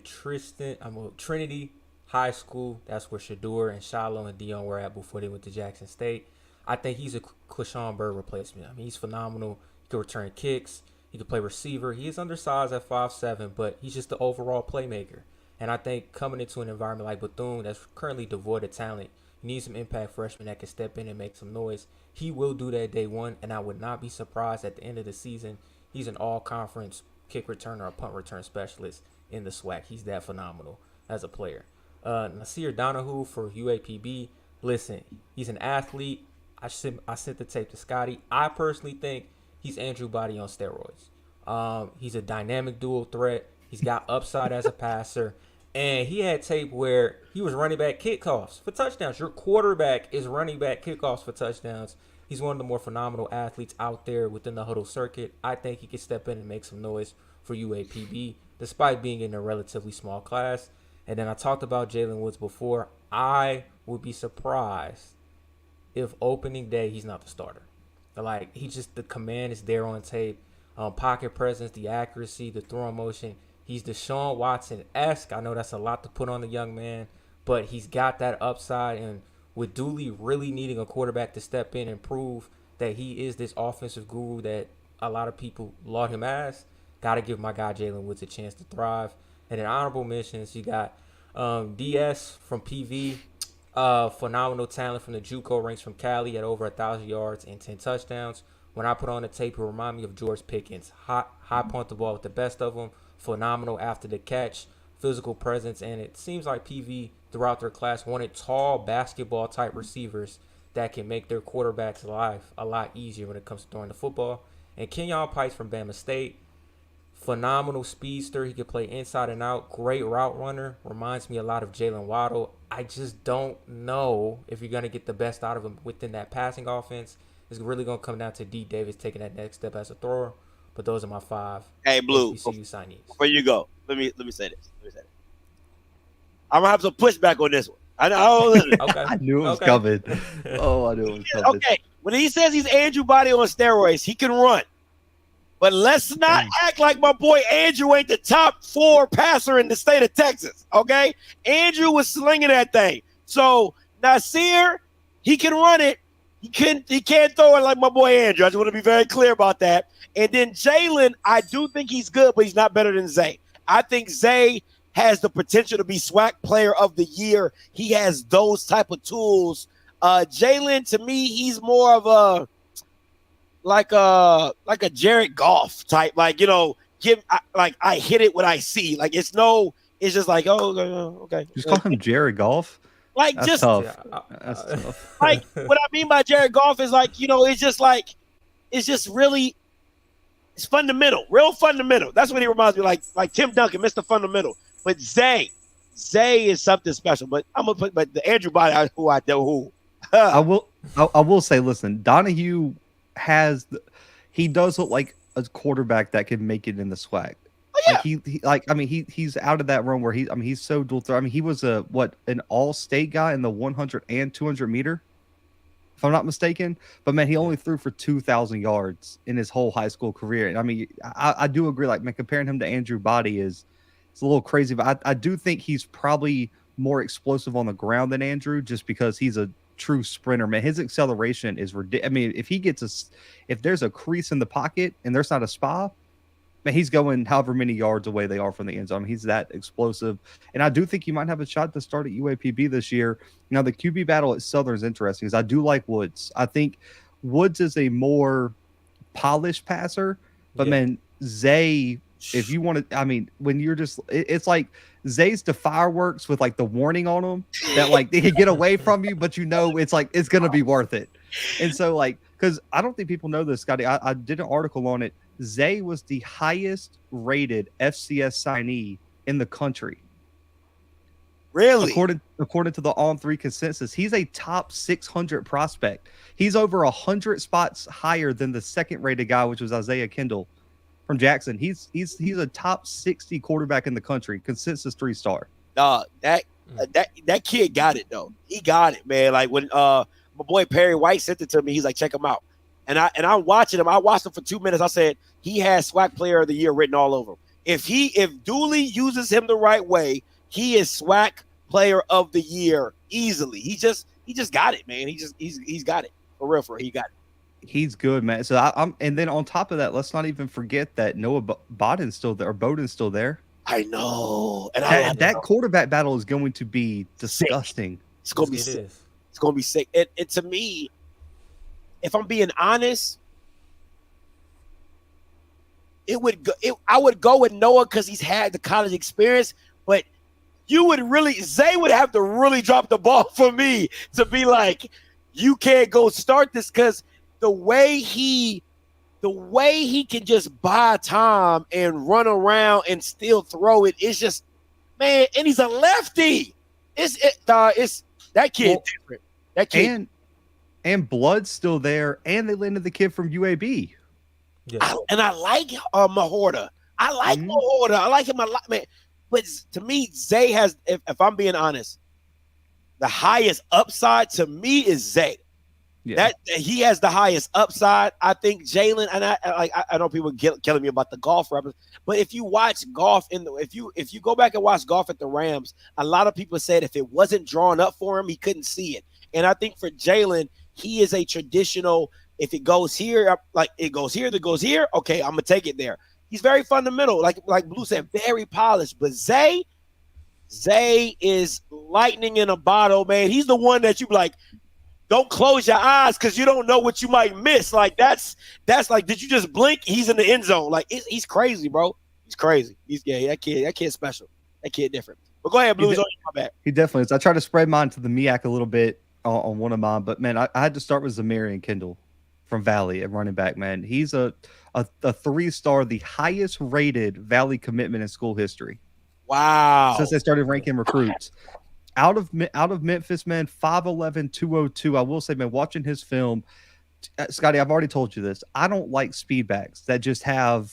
Trinity High School. That's where Shador and Shiloh and Dion were at before they went to Jackson State. I think he's a Clishawn Bird replacement. I mean, he's phenomenal. He can return kicks. He can play receiver. He is undersized at 5'7", but he's just the overall playmaker. And I think coming into an environment like Bethune that's currently devoid of talent, you need some impact freshmen that can step in and make some noise. He will do that day one, and I would not be surprised at the end of the season. He's an all-conference kick returner or punt return specialist in the SWAC. He's that phenomenal as a player. Nasir Donahue for UAPB. Listen, he's an athlete. I sent the tape to Scotty. I personally think he's Andrew Body on steroids. He's a dynamic dual threat. He's got upside as a passer. And he had tape where he was running back kickoffs for touchdowns. Your quarterback is running back kickoffs for touchdowns. He's one of the more phenomenal athletes out there within the huddle circuit. I think he can step in and make some noise for UAPB, despite being in a relatively small class. And then I talked about Jalen Woods before. I would be surprised if opening day he's not the starter. Like he just the command is there on tape. Pocket presence, the accuracy, the throwing motion. He's Deshaun Watson-esque. I know that's a lot to put on the young man, but he's got that upside. And with Dooley really needing a quarterback to step in and prove that he is this offensive guru that a lot of people laud him as, got to give my guy Jalen Woods a chance to thrive. And in honorable mentions, you got DS from PV. Phenomenal talent from the JUCO ranks from Cali at over 1,000 yards and 10 touchdowns. When I put on the tape, it remind me of George Pickens. High punt the ball with the best of them. Phenomenal after the catch, physical presence, and it seems like PV throughout their class wanted tall basketball type receivers that can make their quarterbacks' life a lot easier when it comes to throwing the football. And Kenyon Pipes from Bama State, phenomenal speedster. He can play inside and out. Great route runner. Reminds me a lot of Jalen Waddle. I just don't know if you're going to get the best out of him within that passing offense. It's really going to come down to D. Davis taking that next step as a thrower. But those are my 5. Hey, Blue, HBCU signees. before you go, let me say this. I'm gonna have some pushback on this one. I know. Okay. I knew it was Okay. coming. Oh, I knew it was coming. Okay, when he says he's Andrew Body on steroids, he can run. But let's not act like my boy Andrew ain't the top 4 passer in the state of Texas. Okay, Andrew was slinging that thing. So Nasir, he can run it. He can't throw it like my boy Andrew. I just want to be very clear about that. And then Jalen, I do think he's good, but he's not better than Zay. I think Zay has the potential to be SWAC player of the year. He has those type of tools. Jalen, to me, he's more of a like a Jared Goff type. Like, you know, I hit it when I see. Like it's just like, oh, okay. Just call him Jared Goff. Like That's just tough. That's tough. like what I mean by Jared Goff is like, you know, it's just really, it's fundamental, real fundamental. That's what he reminds me like Tim Duncan, Mr. Fundamental. But Zay is something special. But I'm gonna put the Andrew Body who I know who. I will say, listen, Donahue he does look like a quarterback that can make it in the SWAC. Oh, yeah. He's out of that realm where he's so dual threat. I mean, he was an all-state guy in the 100 and 200 meter, if I'm not mistaken. But man, he only threw for 2,000 yards in his whole high school career. And I mean, I do agree. Like, man, comparing him to Andrew Body it's a little crazy. But I do think he's probably more explosive on the ground than Andrew, just because he's a true sprinter. Man, his acceleration is ridiculous. I mean, if there's a crease in the pocket and there's not a spy, man, he's going however many yards away they are from the end zone. He's that explosive. And I do think he might have a shot to start at UAPB this year. Now, the QB battle at Southern is interesting because I do like Woods. I think Woods is a more polished passer. But, man, Zay, if you want to – I mean, when you're just – it's like Zay's the fireworks with, like, the warning on them that, like, they can get away from you, but you know it's, like, it's going to be worth it. And so, like, because I don't think people know this, Scotty. I did an article on it. Zay was the highest rated FCS signee in the country. Really? According to the On3 consensus, he's a top 600 prospect. He's over 100 spots higher than the second rated guy, which was Isaiah Kendall from Jackson. He's a top 60 quarterback in the country, consensus 3-star. That kid got it though. He got it, man. Like when my boy Perry White sent it to me, he's like, check him out. And I'm watching him. I watched him for 2 minutes. I said he has SWAC Player of the Year written all over him. If Dooley uses him the right way, he is SWAC Player of the Year easily. He just got it, man. He's got it for real. He got it. He's good, man. So and then on top of that, let's not even forget that Noah Bowden's still there. I know, and that quarterback battle is going to be disgusting. It's gonna be sick. It's gonna be sick. It to me. If I'm being honest, I would go with Noah because he's had the college experience, but Zay would have to really drop the ball for me to be like, you can't go start this, because the way he can just buy time and run around and still throw it, it's just, man, and he's a lefty. It's that kid different. That kid. And Blood's still there, and they landed the kid from UAB. Yeah. I like Mahorta. I like Mahorta. I like him a lot, man. But to me, Zay has, if I'm being honest, the highest upside to me is Zay. Yeah. That he has the highest upside. I think Jalen, and I know people killing me about the golf reference, but if you watch golf if you go back and watch golf at the Rams, a lot of people said if it wasn't drawn up for him, he couldn't see it. And I think for Jalen, he is a traditional. If it goes here, like it goes here, that goes here. Okay, I'm gonna take it there. He's very fundamental, like Blue said, very polished. But Zay is lightning in a bottle, man. He's the one that you like. Don't close your eyes because you don't know what you might miss. Like that's like, did you just blink? He's in the end zone. Like he's crazy, bro. He's crazy. That kid's special. That kid different. But go ahead, Blues. My bad. He definitely is. I tried to spread mine to the MEAC a little bit on one of mine, but man, I had to start with Zamarian Kendall from Valley at running back. Man, he's a 3-star, the highest rated Valley commitment in school history. Wow! Since they started ranking recruits. Out of Memphis, man, 5'11", 202. I will say, man, watching his film, Scotty, I've already told you this. I don't like speed backs that just have.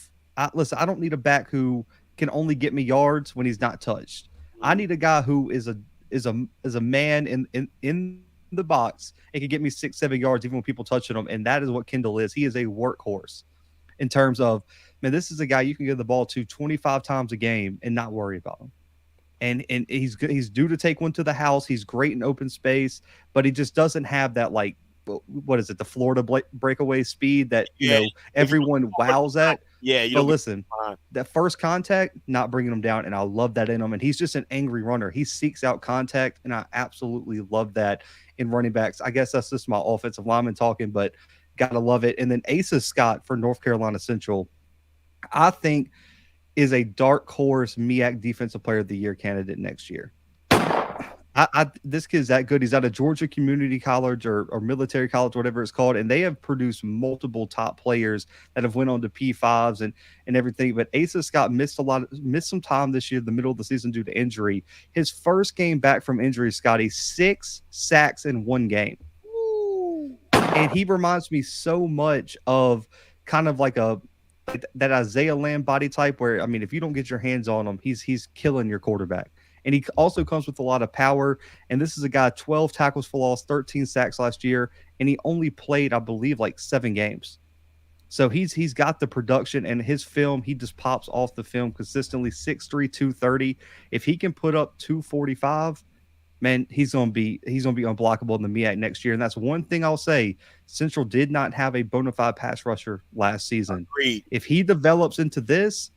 Listen, I don't need a back who can only get me yards when he's not touched. I need a guy who is a man in the box and can get me 6-7 yards even when people touching him, and that is what Kendall is. He is a workhorse in terms of, man, this is a guy you can give the ball to 25 times a game and not worry about him. And he's due to take one to the house. He's great in open space, but he just doesn't have that, like, what is it, the Florida breakaway speed that everyone wows at. Yeah, but listen, that first contact, not bringing him down, and I love that in him. And he's just an angry runner. He seeks out contact, and I absolutely love that in running backs. I guess that's just my offensive lineman talking, but gotta love it. And then Asa Scott for North Carolina Central, I think, is a dark horse MEAC Defensive Player of the Year candidate next year. This kid's that good. He's out of Georgia Community College or military college, whatever it's called, and they have produced multiple top players that have went on to P5s and everything. But Asa Scott missed some time this year, the middle of the season, due to injury. His first game back from injury, Scotty, 6 sacks in one game. Ooh. And he reminds me so much of kind of like that Isaiah Lamb body type where, I mean, if you don't get your hands on him, he's killing your quarterback. And he also comes with a lot of power. And this is a guy, 12 tackles for loss, 13 sacks last year. And he only played, I believe, like 7 games. So he's got the production, and his film, he just pops off the film consistently. 6'3", 230. If he can put up 245, man, he's gonna be unblockable in the MEAC next year. And that's one thing I'll say. Central did not have a bona fide pass rusher last season. Agreed. If he develops into this,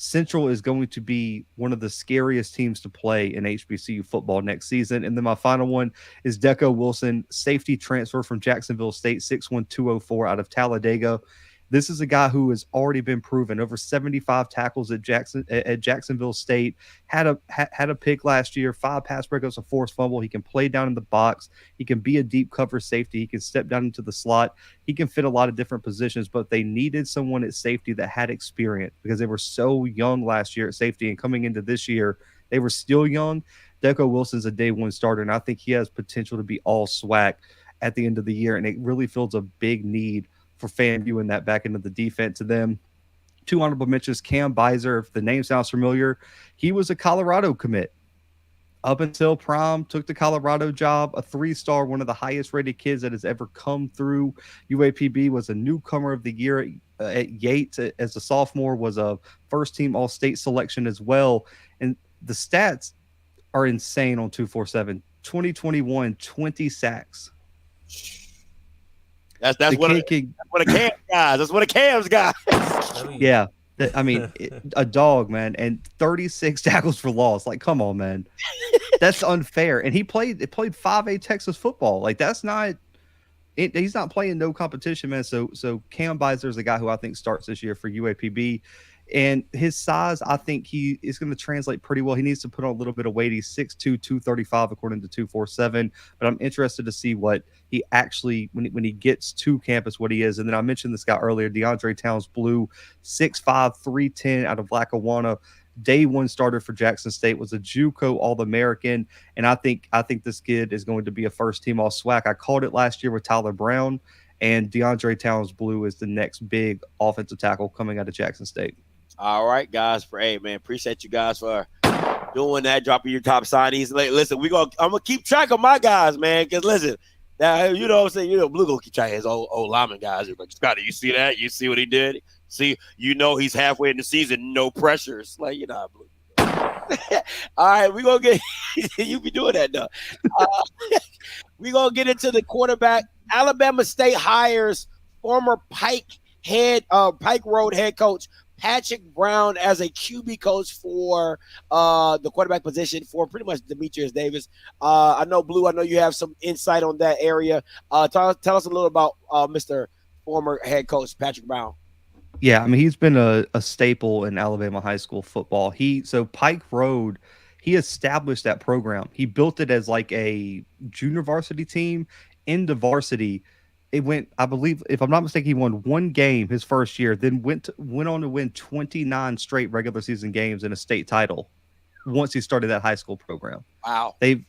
Central is going to be one of the scariest teams to play in HBCU football next season. And then my final one is Deco Wilson, safety transfer from Jacksonville State, 6'1", 204 out of Talladega. This is a guy who has already been proven, over 75 tackles at Jacksonville State, had a pick last year, 5 pass breakups, a forced fumble. He can play down in the box. He can be a deep cover safety. He can step down into the slot. He can fit a lot of different positions, but they needed someone at safety that had experience because they were so young last year at safety, and coming into this year, they were still young. Deco Wilson's a day 1 starter, and I think he has potential to be all SWAC at the end of the year, and it really fills a big need for FAMU in that back end of the defense. To them, 2 honorable mentions. Cam Beiser, if the name sounds familiar, he was a Colorado commit up until prom, took the Colorado job, a 3-star, one of the highest rated kids that has ever come through UAPB, was a newcomer of the year at Yates as a sophomore, was a first team all-state selection as well. And the stats are insane on 247. 2021, 20 sacks. That's one of Cam's guys. That's one of Cam's guys. Yeah. I mean, a dog, man, and 36 tackles for loss. Like, come on, man. That's unfair. And he played 5A Texas football. Like, that's not he's not playing no competition, man. So Cam Beiser is the guy who I think starts this year for UAPB. And his size, I think he is going to translate pretty well. He needs to put on a little bit of weight. He's 6'2", 235 according to 247. But I'm interested to see what he actually, when he gets to campus, what he is. And then I mentioned this guy earlier, DeAndre Towns Blue, 6'5", 310 out of Lackawanna. Day 1 starter for Jackson State, was a JUCO All-American. And I think this kid is going to be a first-team All-SWAC. I called it last year with Tyler Brown. And DeAndre Towns Blue is the next big offensive tackle coming out of Jackson State. All right, guys. Hey, man, appreciate you guys for doing that, dropping your top signees. Listen, I'm gonna keep track of my guys, man. Because listen, Now, you know what I'm saying? You know, Blue gonna keep trying his old lineman guys. He's like, Scotty, you see that? You see what he did? See, you know he's halfway in the season, no pressures. Like, you know, Blue. All right, we gonna get you be doing that though. We gonna get into the quarterback. Alabama State hires former Pike Road head coach Patrick Brown as a QB coach for the quarterback position for pretty much Demetrius Davis. I know, Blue, I know you have some insight on that area. Tell us a little about Mr. former head coach Patrick Brown. Yeah, I mean, he's been a staple in Alabama high school football. So Pike Road, he established that program. He built it as like a junior varsity team into varsity. It went, I believe, if I'm not mistaken, he won one game his first year, then went on to win 29 straight regular season games and a state title once he started that high school program. Wow. They've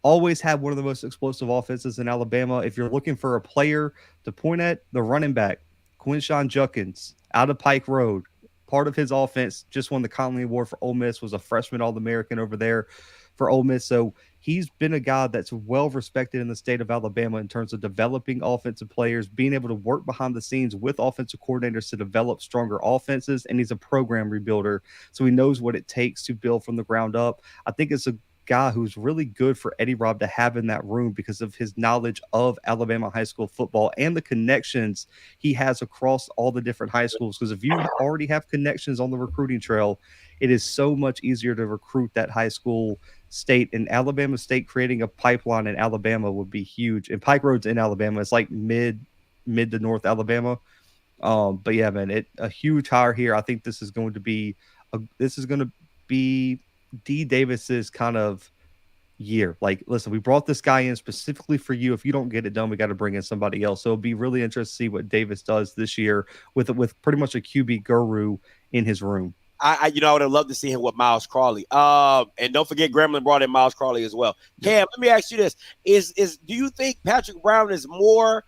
always had one of the most explosive offenses in Alabama. If you're looking for a player to point at, the running back, Quinshawn Judkins, out of Pike Road, part of his offense, just won the Conley Award for Ole Miss, was a freshman All-American over there for Ole Miss. So he's been a guy that's well respected in the state of Alabama in terms of developing offensive players, being able to work behind the scenes with offensive coordinators to develop stronger offenses. And he's a program rebuilder, so he knows what it takes to build from the ground up. I think it's a guy who's really good for Eddie Robb to have in that room because of his knowledge of Alabama high school football and the connections he has across all the different high schools. Because if you already have connections on the recruiting trail, it is so much easier to recruit that high school state. And Alabama State creating a pipeline in Alabama would be huge. And Pike Road's in Alabama. It's like mid to North Alabama. But yeah, man, a huge hire here. I think this is going to be D Davis's kind of year. Like, listen, we brought this guy in specifically for you. If you don't get it done, we got to bring in somebody else. So it'll be really interesting to see what Davis does this year with pretty much a QB guru in his room. I would have loved to see him with Miles Crawley. And don't forget, Gremlin brought in Miles Crawley as well. Cam, let me ask you this: do you think Patrick Brown is more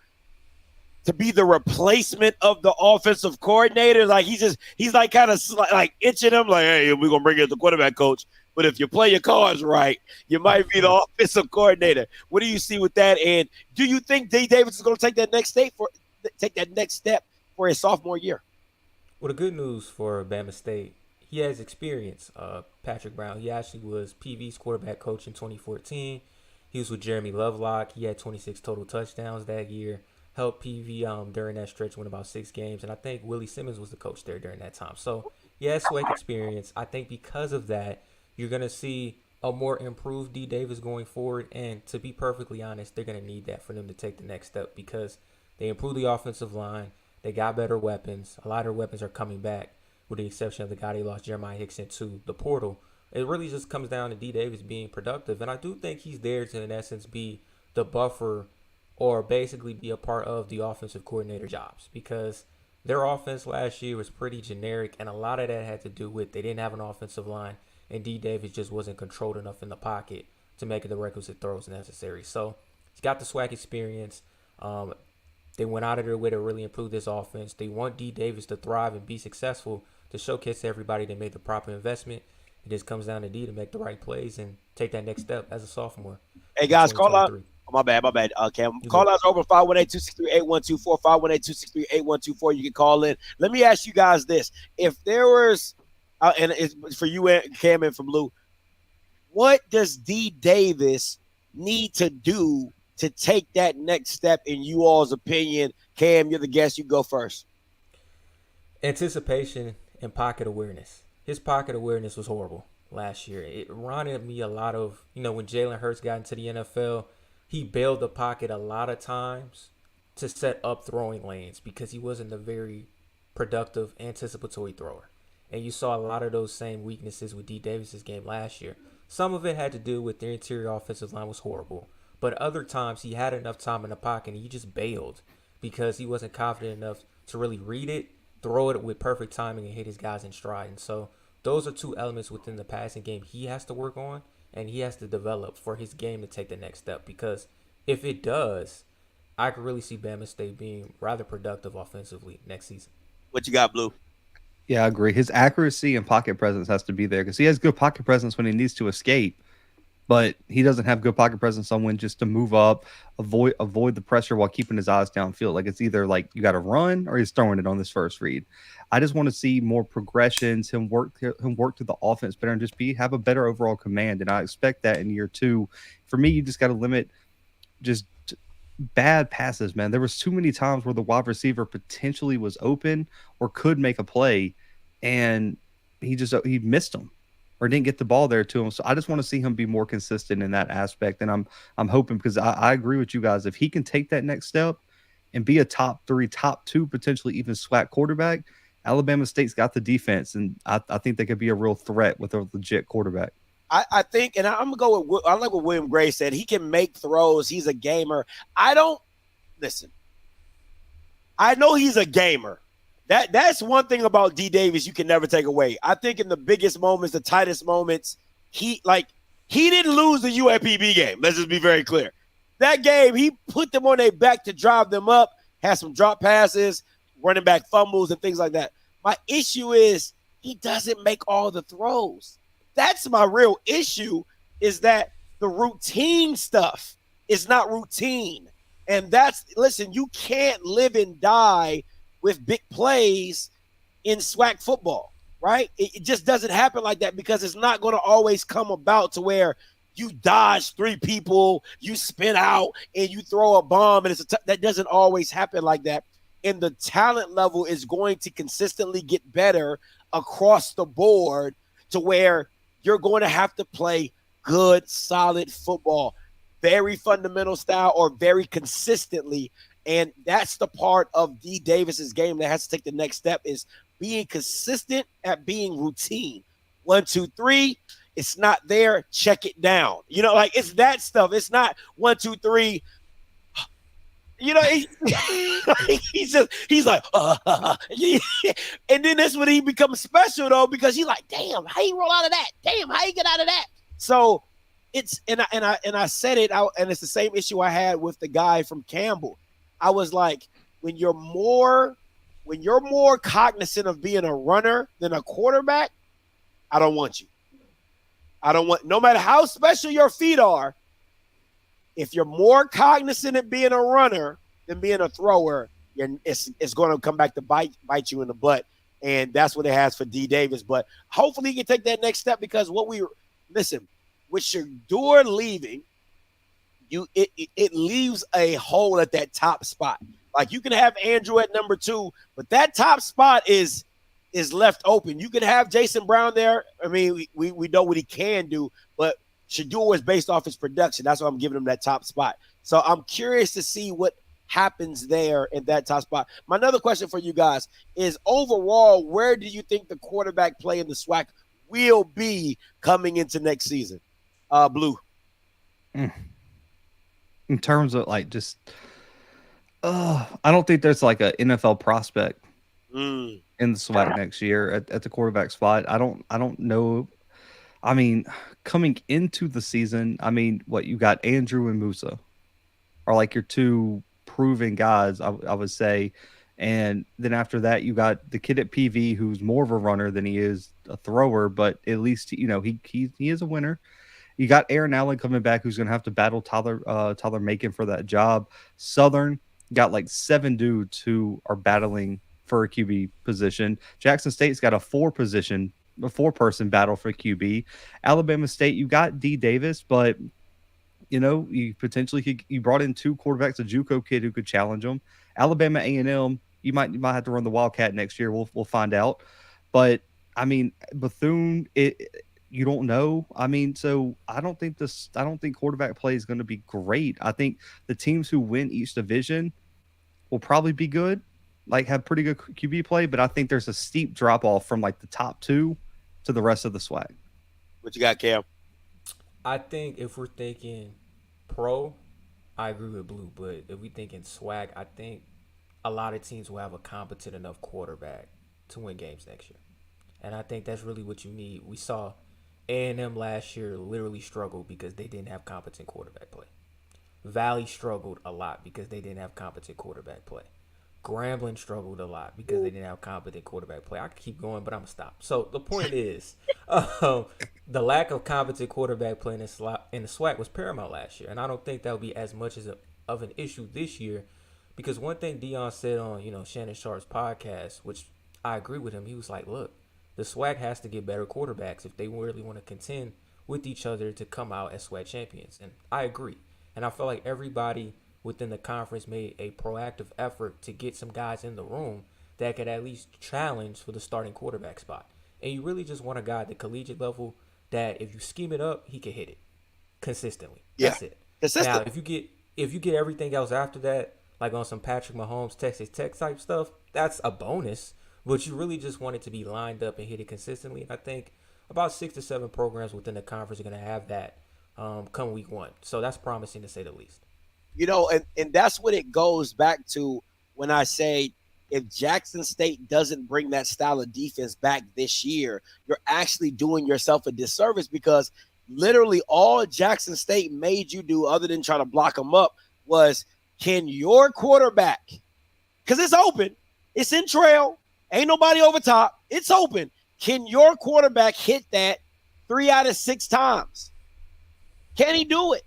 to be the replacement of the offensive coordinator? Like he's like kind of like itching him, like, hey, we're gonna bring in the quarterback coach. But if you play your cards right, you might be the offensive coordinator. What do you see with that? And do you think D Davis is going to take that next step for his sophomore year? Well, the good news for Bama State, he has experience. Patrick Brown, he actually was PV's quarterback coach in 2014. He was with Jeremy Lovelock. He had 26 total touchdowns that year. Helped PV during that stretch, win about 6 games. And I think Willie Simmons was the coach there during that time. So he has SWAC experience. I think because of that, you're going to see a more improved D Davis going forward. And to be perfectly honest, they're going to need that for them to take the next step because they improved the offensive line. They got better weapons. A lot of their weapons are coming back, with the exception of the guy they lost, Jeremiah Hickson, to the portal. It really just comes down to D Davis being productive. And I do think he's there to, in essence, be the buffer or basically be a part of the offensive coordinator jobs because their offense last year was pretty generic, and a lot of that had to do with they didn't have an offensive line, and D Davis just wasn't controlled enough in the pocket to make the requisite throws necessary. So he's got the SWAC experience. They went out of their way to really improve this offense. They want D Davis to thrive and be successful, to showcase to everybody they made the proper investment. It just comes down to D to make the right plays and take that next step as a sophomore. Hey, guys, call out. Oh, my bad. Cam. Call out over 518-263-8124, 518-263-8124. You can call in. Let me ask you guys this. If there was, and it's for you, Cam, and for Blue, what does D Davis need to do to take that next step in you all's opinion? Cam, you're the guest. You go first. Anticipation and pocket awareness. His pocket awareness was horrible last year. It reminded me a lot of, when Jalen Hurts got into the NFL, he bailed the pocket a lot of times to set up throwing lanes because he wasn't a very productive anticipatory thrower. And you saw a lot of those same weaknesses with D Davis's game last year. Some of it had to do with their interior offensive line was horrible. But other times he had enough time in the pocket and he just bailed because he wasn't confident enough to really read it, throw it with perfect timing, and hit his guys in stride. And so those are two elements within the passing game he has to work on and he has to develop for his game to take the next step. Because if it does, I could really see Bama State being rather productive offensively next season. What you got, Blue? Yeah, I agree. His accuracy and pocket presence has to be there because he has good pocket presence when he needs to escape. but he doesn't have good pocket presence on when just to move up, avoid the pressure while keeping his eyes downfield. Like it's either like you got to run or he's throwing it on this first read. I just want to see more progressions, him work through the offense better, and just have a better overall command. And I expect that in year 2. For me, you just got to limit just bad passes, man. There was too many times where the wide receiver potentially was open or could make a play, and he missed them or didn't get the ball there to him. So I just want to see him be more consistent in that aspect. And I'm hoping, because I agree with you guys, if he can take that next step and be a top 3, top 2, potentially even SWAC quarterback, Alabama State's got the defense, and I think they could be a real threat with a legit quarterback. I think, and I'm gonna go with, I like what William Gray said. He can make throws. He's a gamer. I know he's a gamer. That's one thing about D Davis you can never take away. I think in the biggest moments, the tightest moments, he didn't lose the UAPB game. Let's just be very clear. That game, he put them on their back to drive them up, had some drop passes, running back fumbles, and things like that. My issue is he doesn't make all the throws. That's my real issue, is that the routine stuff is not routine. And listen, you can't live and die with big plays in SWAC football, right? It just doesn't happen like that, because it's not going to always come about to where you dodge 3 people, you spin out, and you throw a bomb, and that doesn't always happen like that. And the talent level is going to consistently get better across the board to where you're going to have to play good, solid football, very fundamental style or very consistently. And that's the part of D Davis's game that has to take the next step, is being consistent at being routine. 1, 2, 3, it's not there, check it down. Like it's that stuff. It's not 1, 2, 3. He's like, and then that's when he becomes special, though, because he's like, damn, how you roll out of that? Damn, how you get out of that? So it's, and I said it out, and it's the same issue I had with the guy from Campbell. I was like, when you're more cognizant of being a runner than a quarterback, I don't want you. No matter how special your feet are, if you're more cognizant of being a runner than being a thrower, it's going to come back to bite you in the butt. And that's what it has for D Davis. But hopefully he can take that next step, because with Shador leaving, it leaves a hole at that top spot. Like, you can have Andrew at number 2, but that top spot is left open. You can have Jason Brown there. I mean, we know what he can do, but Shador is based off his production. That's why I'm giving him that top spot. So I'm curious to see what happens there in that top spot. My another question for you guys is, overall, where do you think the quarterback play in the SWAC will be coming into next season? Blue. In terms of I don't think there's like an NFL prospect in the SWAC next year at the quarterback spot. I don't know. I mean, coming into the season, what you got, Andrew and Musa are like your 2 proven guys, I would say. And then after that, you got the kid at PV, who's more of a runner than he is a thrower, but at least, he is a winner. You got Aaron Allen coming back, who's going to have to battle Tyler Macon for that job. Southern got like 7 dudes who are battling for a QB position. Jackson State's got a 4-person battle for QB. Alabama State, you got D Davis, but you potentially you brought in 2 quarterbacks, a JUCO kid who could challenge them. Alabama A&M, you might have to run the Wildcat next year. We'll find out. But Bethune, you don't know. So I don't think quarterback play is going to be great. I think the teams who win each division will probably be good, like have pretty good QB play, but I think there's a steep drop off from like the top 2 to the rest of the SWAC. What you got, Cam? I think if we're thinking pro, I agree with Blue, but if we thinking SWAC, I think a lot of teams will have a competent enough quarterback to win games next year. And I think that's really what you need. We saw A&M last year literally struggle because they didn't have competent quarterback play. Valley struggled a lot because they didn't have competent quarterback play. Grambling struggled a lot because they didn't have competent quarterback play. I could keep going, but I'm gonna stop. So the point is, the lack of competent quarterback play in the SWAC was paramount last year, and I don't think that will be as much of an issue this year, because one thing Dion said on Shannon Sharp's podcast, which I agree with him, he was like, "Look, the SWAC has to get better quarterbacks if they really want to contend with each other to come out as SWAC champions," and I agree. And I feel like everybody within the conference made a proactive effort to get some guys in the room that could at least challenge for the starting quarterback spot. And you really just want a guy at the collegiate level that if you scheme it up, he can hit it consistently. Yeah. That's it. Consistent. Now, if you get everything else after that, like on some Patrick Mahomes, Texas Tech type stuff, that's a bonus. But you really just want it to be lined up and hit it consistently. And I think about 6 to 7 programs within the conference are going to have that come week 1. So that's promising to say the least. And that's what it goes back to when I say if Jackson State doesn't bring that style of defense back this year, you're actually doing yourself a disservice, because literally all Jackson State made you do, other than trying to block them up, was can your quarterback, because it's open, it's in trail, ain't nobody over top, it's open. Can your quarterback hit that 3 out of 6 times? Can he do it?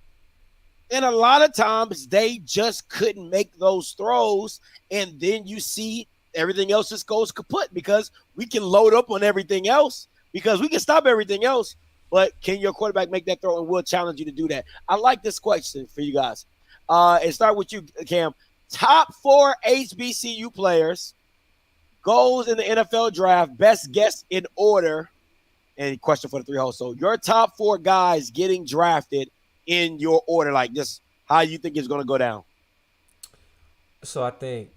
And a lot of times they just couldn't make those throws. And then you see everything else just goes kaput, because we can load up on everything else, because we can stop everything else. But can your quarterback make that throw? And we'll challenge you to do that. I like this question for you guys. And start with you, Cam. Top 4 HBCU players, goals in the NFL draft, best guess in order. And question for the 3 hosts. So your top 4 guys getting drafted in your order, like just how you think it's going to go down. So I think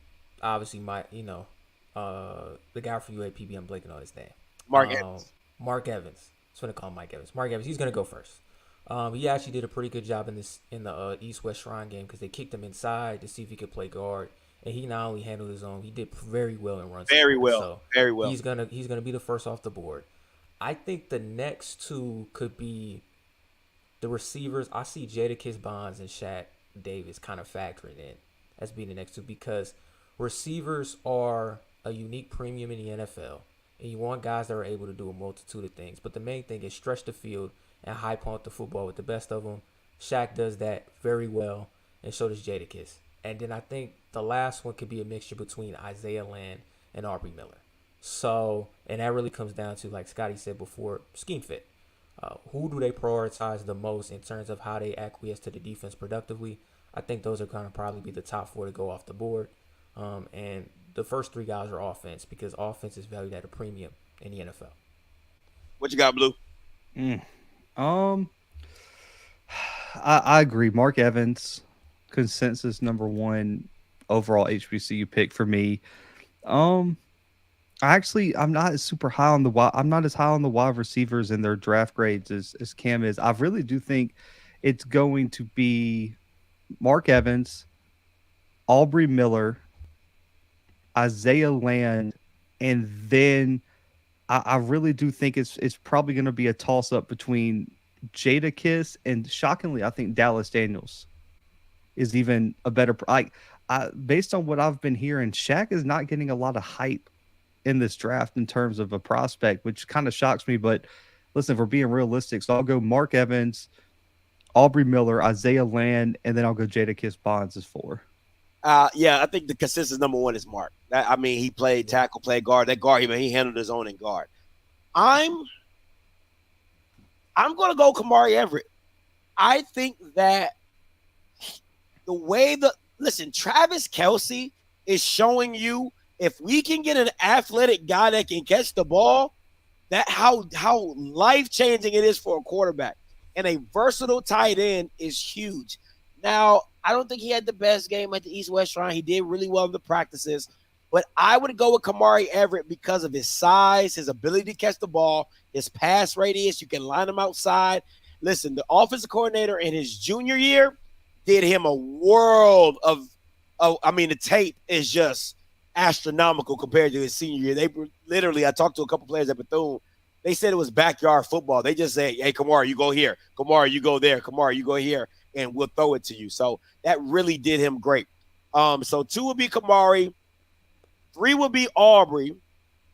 obviously the guy from UAPB, I'm blanking on his name. Mark Evans. Mark Evans. That's what I call him, Mike Evans. Mark Evans. He's going to go first. He actually did a pretty good job in the East-West Shrine game, because they kicked him inside to see if he could play guard, and he not only handled his own, he did very well in runs. Very well. So very well. He's gonna be the first off the board. I think the next 2 could be the receivers. I see Jadakiss Bonds and Shaq Davis kind of factoring in as being the next 2, because receivers are a unique premium in the NFL, and you want guys that are able to do a multitude of things. But the main thing is stretch the field and high punt the football with the best of them. Shaq does that very well, and so does Jadakiss. And then I think the last one could be a mixture between Isaiah Land and Aubrey Miller. So, and that really comes down to, like Scotty said before, scheme fit. Who do they prioritize the most in terms of how they acquiesce to the defense productively? I think those are going to probably be the top 4 to go off the board. And the first 3 guys are offense, because offense is valued at a premium in the NFL. What you got, Blue? I agree. Mark Evans, consensus number 1 overall HBCU pick for me. I'm not super high on I'm not as high on the wide receivers and their draft grades as Cam is. I really do think it's going to be Mark Evans, Aubrey Miller, Isaiah Land, and then I really do think it's probably going to be a toss up between Jadakiss and, shockingly, I think Dallas Daniels is even a better. Based on what I've been hearing, Shaq is not getting a lot of hype in this draft in terms of a prospect, which kind of shocks me. But listen, if we're being realistic, so I'll go Mark Evans, Aubrey Miller, Isaiah Land, and then I'll go Jadakiss Bonds as 4. Yeah, I think the consensus number 1 is Mark. He played tackle, played guard. That guard, he handled his own in guard. I'm going to go Kamari Everett. I think that the way Travis Kelce is showing you, if we can get an athletic guy that can catch the ball, that how life-changing it is for a quarterback. And a versatile tight end is huge. Now, I don't think he had the best game at the East-West Shrine. He did really well in the practices. But I would go with Kamari Everett because of his size, his ability to catch the ball, his pass radius. You can line him outside. Listen, the offensive coordinator in his junior year did him a world of the tape is just astronomical compared to his senior year. They literally, I talked to a couple players at Bethune. They said it was backyard football. They just say, hey, Kamari, you go here. Kamari, you go there. Kamari, you go here, and we'll throw it to you. So that really did him great. So 2 would be Kamari. 3 would be Aubrey,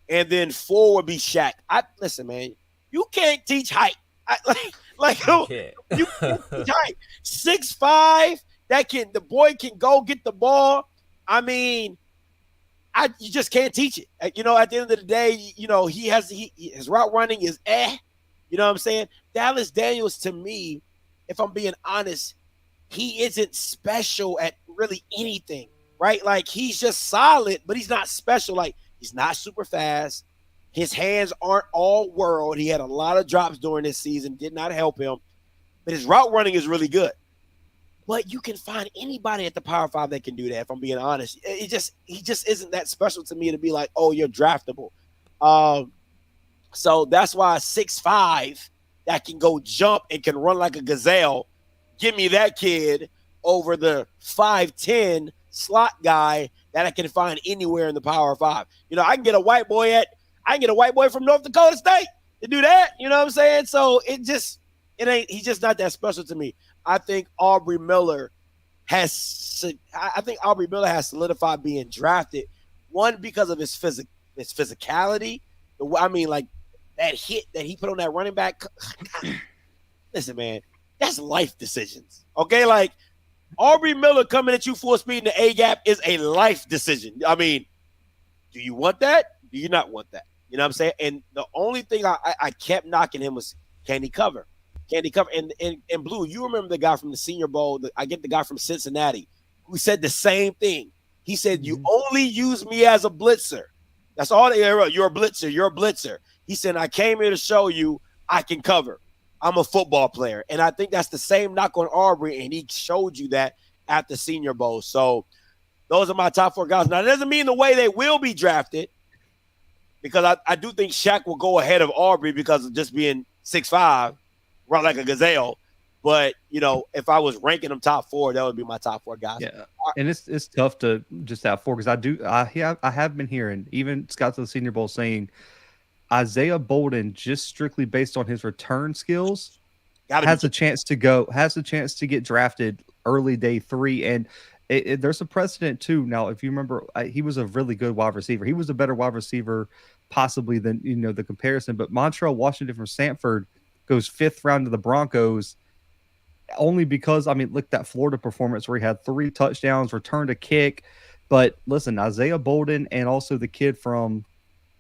and then 4 would be Shaq. Listen, man, you can't teach height. You can't teach height. 6'5", the boy can go get the ball. I mean, you just can't teach it. At the end of the day, his route running is You know what I'm saying? Dallas Daniels, to me, if I'm being honest, he isn't special at really anything, right? Like, he's just solid, but he's not special. Like, he's not super fast. His hands aren't all world. He had a lot of drops during this season, did not help him. But his route running is really good. But you can find anybody at the Power 5 that can do that, if I'm being honest. He just isn't that special to me to be like, oh, you're draftable. So that's why 6'5" that can go jump and can run like a gazelle, give me that kid over the 5'10" slot guy that I can find anywhere in the Power 5. I can get a white boy from North Dakota State to do that. You know what I'm saying? So he's just not that special to me. I think Aubrey Miller has solidified being drafted. One, because of his physicality. That hit that he put on that running back. Listen, man, that's life decisions. Okay, like Aubrey Miller coming at you full speed in the A gap is a life decision. I mean, do you want that? Do you not want that? You know what I'm saying? And the only thing I kept knocking him was, can he cover? Can he cover? And Blue, you remember the guy from the Senior Bowl? I get the guy from Cincinnati who said the same thing. He said, you only use me as a blitzer. That's all they hear. You're a blitzer. You're a blitzer. He said, I came here to show you I can cover. I'm a football player. And I think that's the same knock on Aubrey, and he showed you that at the Senior Bowl. So those are my top 4 guys. Now, that doesn't mean the way they will be drafted, because I do think Shaq will go ahead of Aubrey because of just being 6'5", run like a gazelle. But, if I was ranking them top 4, that would be my top 4 guys. Yeah, and it's tough to just have 4 because I have been hearing, even Scott to the Senior Bowl, saying Isaiah Bolden, just strictly based on his return skills, has a chance to get drafted early day 3. And there's a precedent too. Now, if you remember, he was a really good wide receiver. He was a better wide receiver possibly than the comparison. But Montrell Washington from Stanford goes 5th round to the Broncos, only because, look, that Florida performance where he had 3 touchdowns, returned a kick. But listen, Isaiah Bolden and also the kid from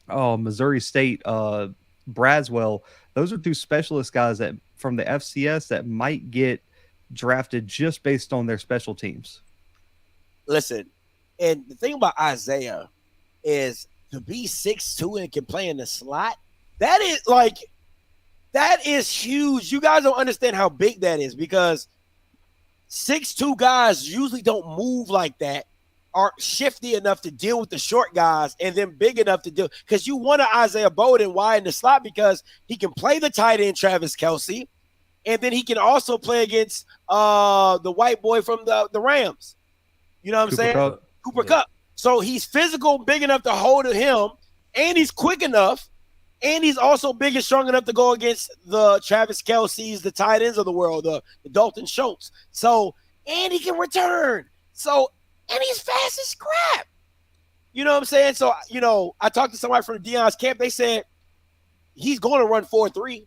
Missouri State, Braswell, those are 2 specialist guys that from the FCS that might get drafted just based on their special teams. Listen, and the thing about Isaiah is to be 6'2" and can play in the slot, that is huge. You guys don't understand how big that is, because 6'2" guys usually don't move like that, aren't shifty enough to deal with the short guys, and then big enough to deal. Because you want an Isaiah Bolden wide in the slot because he can play the tight end Travis Kelce, and then he can also play against the white boy from the Rams. You know what I'm saying? Cooper Kupp. So he's physical, big enough to hold him, and he's quick enough, and he's also big and strong enough to go against the Travis Kelce's, the tight ends of the world, the Dalton Schultz. So, and he can return. So, and he's fast as crap. You know what I'm saying? So, I talked to somebody from Deion's camp. They said he's going to run 4.3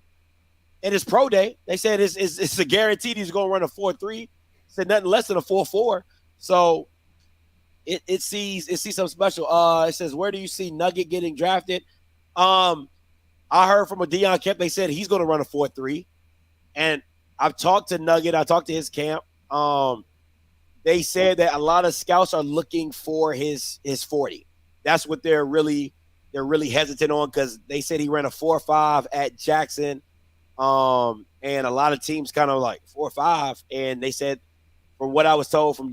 in his pro day. They said it's a guaranteed he's going to run a 4.3. Said nothing less than a 4.4. So it sees something special. It says, where do you see Nugget getting drafted? I heard from a Deion camp. They said he's going to run a 4.3. And I've talked to Nugget. I talked to his camp. They said that a lot of scouts are looking for his 40. That's what they're really hesitant on, because they said he ran a 4.5 at Jackson. And a lot of teams kind of like 4.5. And they said, from what I was told from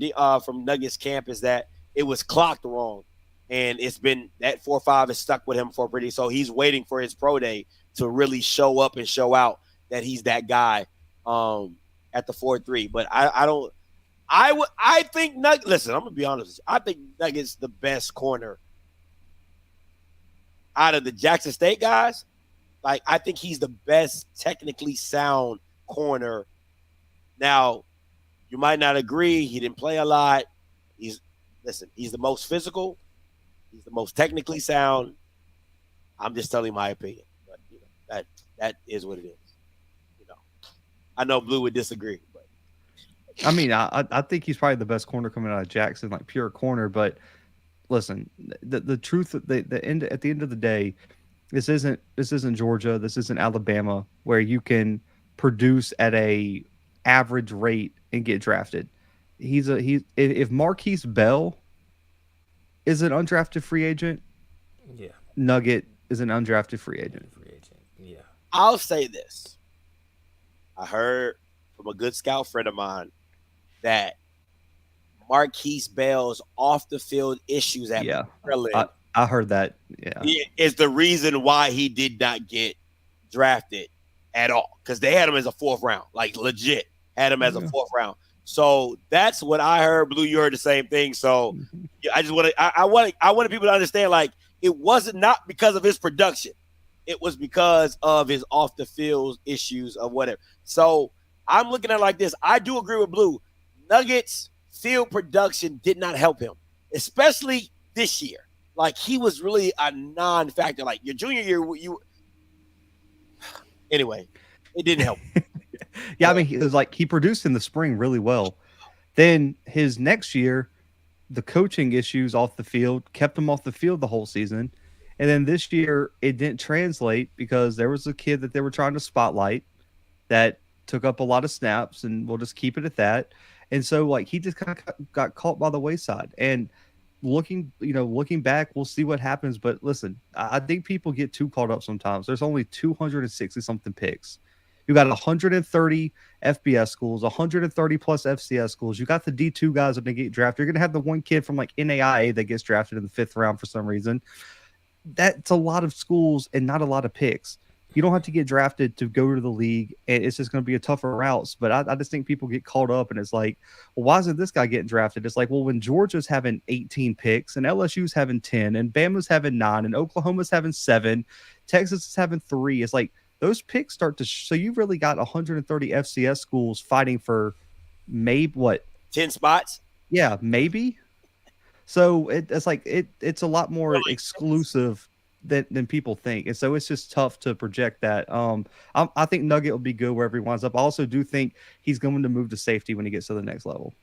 Nuggets camp, is that it was clocked wrong. And it's been that 4.5 is stuck with him for pretty. So he's waiting for his pro day to really show up and show out that he's that guy at the 4.3. But I think listen, I'm gonna be honest with you. I think Nuggets the best corner out of the Jackson State guys. Like, I think he's the best technically sound corner. Now, you might not agree. He didn't play a lot. He's the most physical. He's the most technically sound. I'm just telling my opinion, but that is what it is. I know Blue would disagree, but I mean, I think he's probably the best corner coming out of Jackson, like pure corner. But listen, the truth at the end of the day, this isn't Georgia, this isn't Alabama, where you can produce at a average rate and get drafted. If Marquise Bell is an undrafted free agent, yeah, Nugget is an undrafted free agent. Yeah, I'll say this. I heard from a good scout friend of mine that Marquise Bell's off the field issues at Maryland I heard that. Yeah, is the reason why he did not get drafted at all, because they had him as a 4th round, like legit had him as a 4th round. So that's what I heard. Blue, you heard the same thing. So I just I wanted people to understand, like, it wasn't not because of his production. It was because of his off the field issues of whatever. So I'm looking at it like this. I do agree with Blue. Nuggets field production did not help him, especially this year. Like, he was really a non-factor. Like, your junior year, anyway, it didn't help. Yeah, I mean, it was like he produced in the spring really well. Then his next year, the coaching issues off the field kept him off the field the whole season. And then this year, it didn't translate because there was a kid that they were trying to spotlight that took up a lot of snaps, and we'll just keep it at that. And so, like, he just kind of got caught by the wayside. And looking back, we'll see what happens. But listen, I think people get too caught up sometimes. There's only 260 something picks. You got 130 FBS schools, 130 plus FCS schools. You got the D2 guys that they get drafted. You're gonna have the one kid from like NAIA that gets drafted in the 5th round for some reason. That's a lot of schools and not a lot of picks. You don't have to get drafted to go to the league, and it's just going to be a tougher routes. But I just think people get caught up, and it's like, well, why isn't this guy getting drafted? It's like, well, when Georgia's having 18 picks, and LSU's having 10, and Bama's having 9, and Oklahoma's having 7, Texas is having 3. It's like those picks start to. So you've really got 130 FCS schools fighting for maybe 10 spots? Yeah, maybe. So it's like it's a lot more exclusive than people think, and so it's just tough to project that. I think Nugget will be good wherever he winds up. I also do think he's going to move to safety when he gets to the next level.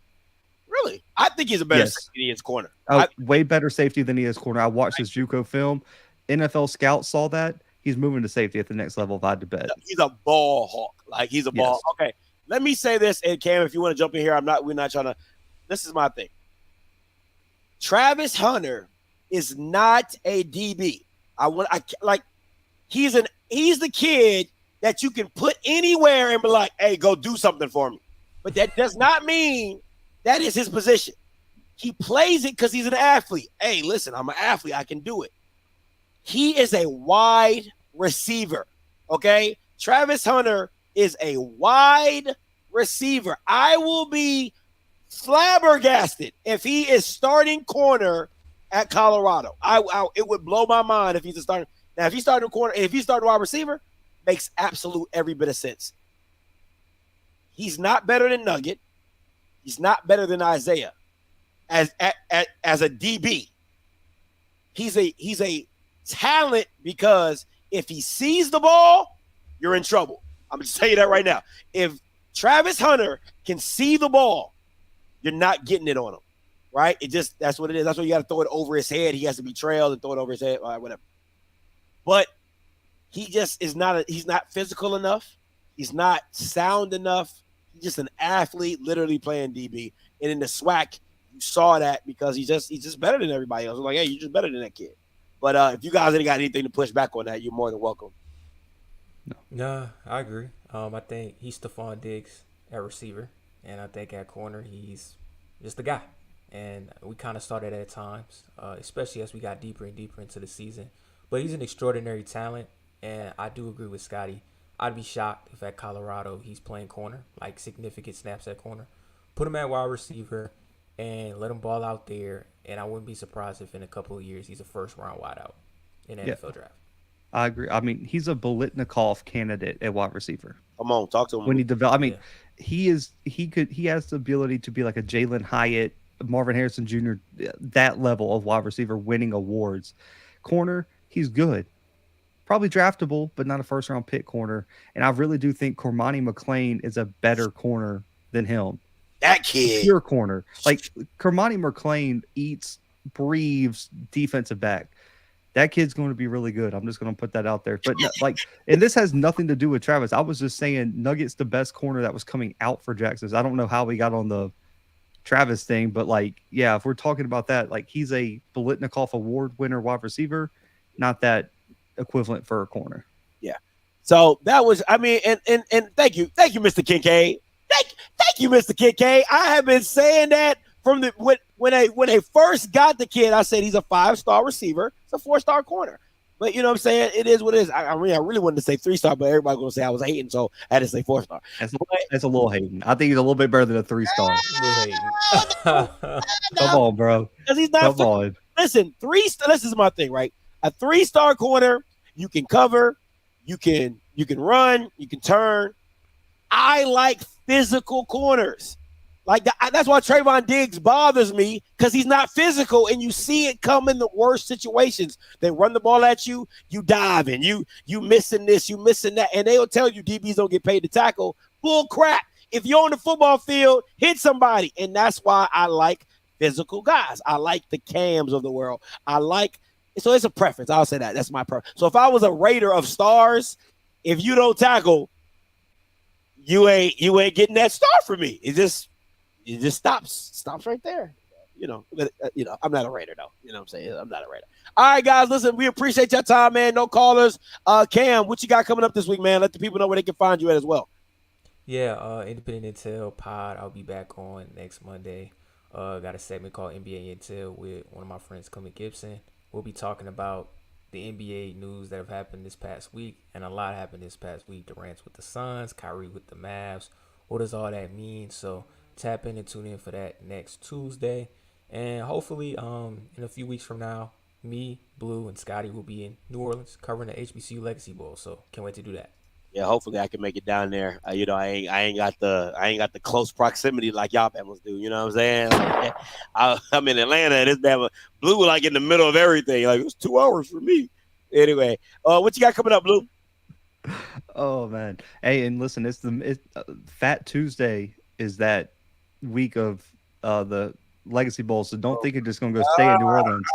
Really? I think he's a better safety than he is corner. Way better safety than he is corner. I watched his JUCO film. NFL scouts saw that. He's moving to safety at the next level, if I had to bet. He's a ball hawk. Like, he's a ball. Yes. Okay, let me say this, and Cam, if you want to jump in here, we're not trying to. This is my thing. Travis Hunter is not a DB. He's the kid that you can put anywhere and be like, hey, go do something for me. But that does not mean that is his position. He plays it because he's an athlete. Hey, listen, I'm an athlete. I can do it. He is a wide receiver, okay? Travis Hunter is a wide receiver. I will be flabbergasted if he is starting corner at Colorado. It would blow my mind if he's a starter. Now, if he's starting corner, if he's starting wide receiver, makes absolute every bit of sense. He's not better than Nugget. He's not better than Isaiah as a DB. He's a talent, because if he sees the ball, you're in trouble. I'm going to tell you that right now. If Travis Hunter can see the ball, you're not getting it on him, right? That's what it is. That's why you got to throw it over his head. He has to be trailed and throw it over his head, whatever. But he just is not. He's not physical enough. He's not sound enough. He's just an athlete, literally playing DB. And in the SWAC, you saw that because he's just better than everybody else. I'm like, hey, you're just better than that kid. But if you guys ain't got anything to push back on that, you're more than welcome. No, I agree. I think he's Stephon Diggs at receiver. And I think at corner, he's just the guy. And we kind of started at times, especially as we got deeper and deeper into the season. But he's an extraordinary talent, and I do agree with Scotty. I'd be shocked if at Colorado he's playing corner, like significant snaps at corner. Put him at wide receiver and let him ball out there, and I wouldn't be surprised if in a couple of years he's a first-round wideout in the NFL draft. I agree. I mean, he's a Bolitnikov candidate at wide receiver. Come on, talk to him. When he developed, I mean, he has the ability to be like a Jalen Hyatt, Marvin Harrison Jr., that level of wide receiver winning awards. Corner, he's good. Probably draftable, but not a first-round pick corner. And I really do think Cormani McLean is a better corner than him. That kid. Pure corner. Like, Cormani McLean eats, breathes defensive back. That kid's going to be really good. I'm just going to put that out there. But, and this has nothing to do with Travis. I was just saying Nugget's the best corner that was coming out for Jackson. I don't know how we got on the Travis thing, but, yeah, if we're talking about that, he's a Biletnikoff Award winner wide receiver, not that equivalent for a corner. Yeah. So that was, and thank you, Mr. Kincaid. Thank you, Mr. Kincaid. I have been saying that from when they first got the kid. I said he's a 5-star receiver. It's a 4-star corner. But you know what I'm saying? It is what it is. I really wanted to say 3-star, but everybody's gonna say I was hating, so I had to say 4-star. That's a little hating. I think he's a little bit better than a 3-star. Come on, bro. Because he's not. Come on. Listen, 3-star. This is my thing, right? A 3-star corner, you can cover, you can run, you can turn. I like physical corners. That's why Trayvon Diggs bothers me, because he's not physical, and you see it come in the worst situations. They run the ball at you, you diving, you missing this, you missing that, and they'll tell you DBs don't get paid to tackle. Bull crap. If you're on the football field, hit somebody, and that's why I like physical guys. I like the Cams of the world. So it's a preference. I'll say that. That's my preference. So if I was a Raider of stars, if you don't tackle, you ain't getting that star for me. It just stops right there. I'm not a Raider though. You know what I'm saying? I'm not a Raider. All right, guys, listen, we appreciate your time, man. No callers. Cam, what you got coming up this week, man? Let the people know where they can find you at as well. Yeah, Independent Intel Pod. I'll be back on next Monday. Got a segment called NBA Intel with one of my friends, Clement Gibson. We'll be talking about the NBA news that have happened this past week, and a lot happened this past week. Durant's with the Suns, Kyrie with the Mavs. What does all that mean? So tap in and tune in for that next Tuesday. And hopefully in a few weeks from now, me, Blue, and Scotty will be in New Orleans covering the HBCU Legacy Bowl. So can't wait to do that. Yeah, hopefully I can make it down there. I ain't got the close proximity like y'all families do. You know what I'm saying? I'm in Atlanta, and this man Blue in the middle of everything. It's 2 hours for me. Anyway, what you got coming up, Blue? Oh man, hey, and listen, it's Fat Tuesday is that week of the Legacy Bowl, so don't think you're just gonna go stay in New Orleans.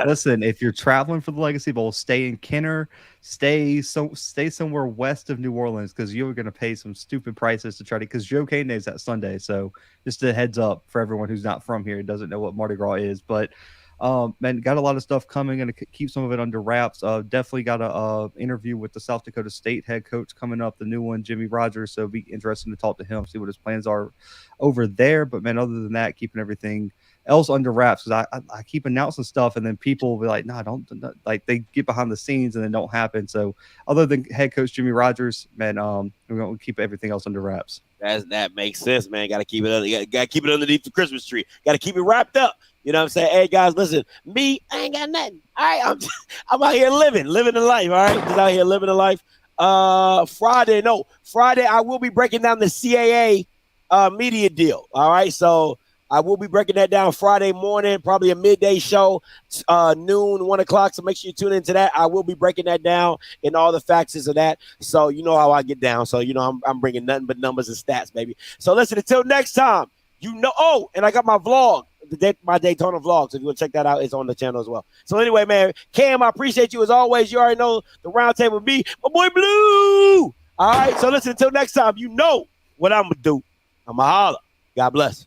Listen, if you're traveling for the Legacy Bowl, stay in Kenner, stay somewhere west of New Orleans, because you're gonna pay some stupid prices to try to, because Joe Cane Day is that Sunday. So just a heads up for everyone who's not from here, doesn't know what Mardi Gras is, but man, got a lot of stuff coming. Gonna keep some of it under wraps. Definitely got a interview with the South Dakota State head coach coming up, the new one, Jimmy Rogers. So it'll be interesting to talk to him, see what his plans are over there. But man, other than that, keeping everything else under wraps, because I keep announcing stuff, and then people will be like, no, don't, they get behind the scenes and then don't happen. So other than head coach Jimmy Rogers, man, we're gonna keep everything else under wraps. That makes sense, man. Got to keep it underneath the Christmas tree. Got to keep it wrapped up. You know what I'm saying? Hey, guys, listen, I ain't got nothing. All right, I'm out here living the life, all right? Just out here living the life. Friday, I will be breaking down the CAA media deal, all right? So I will be breaking that down Friday morning, probably a midday show, noon, 1 o'clock. So make sure you tune into that. I will be breaking that down and all the facts of that. So you know how I get down. So, I'm bringing nothing but numbers and stats, baby. So listen, until next time, and I got my vlog. My Daytona vlog. So if you want to check that out, it's on the channel as well. So anyway, man, Cam, I appreciate you as always. You already know the Roundtable with me, my boy Blue. All right. So listen, until next time, you know what I'm going to do. I'm going to holler. God bless.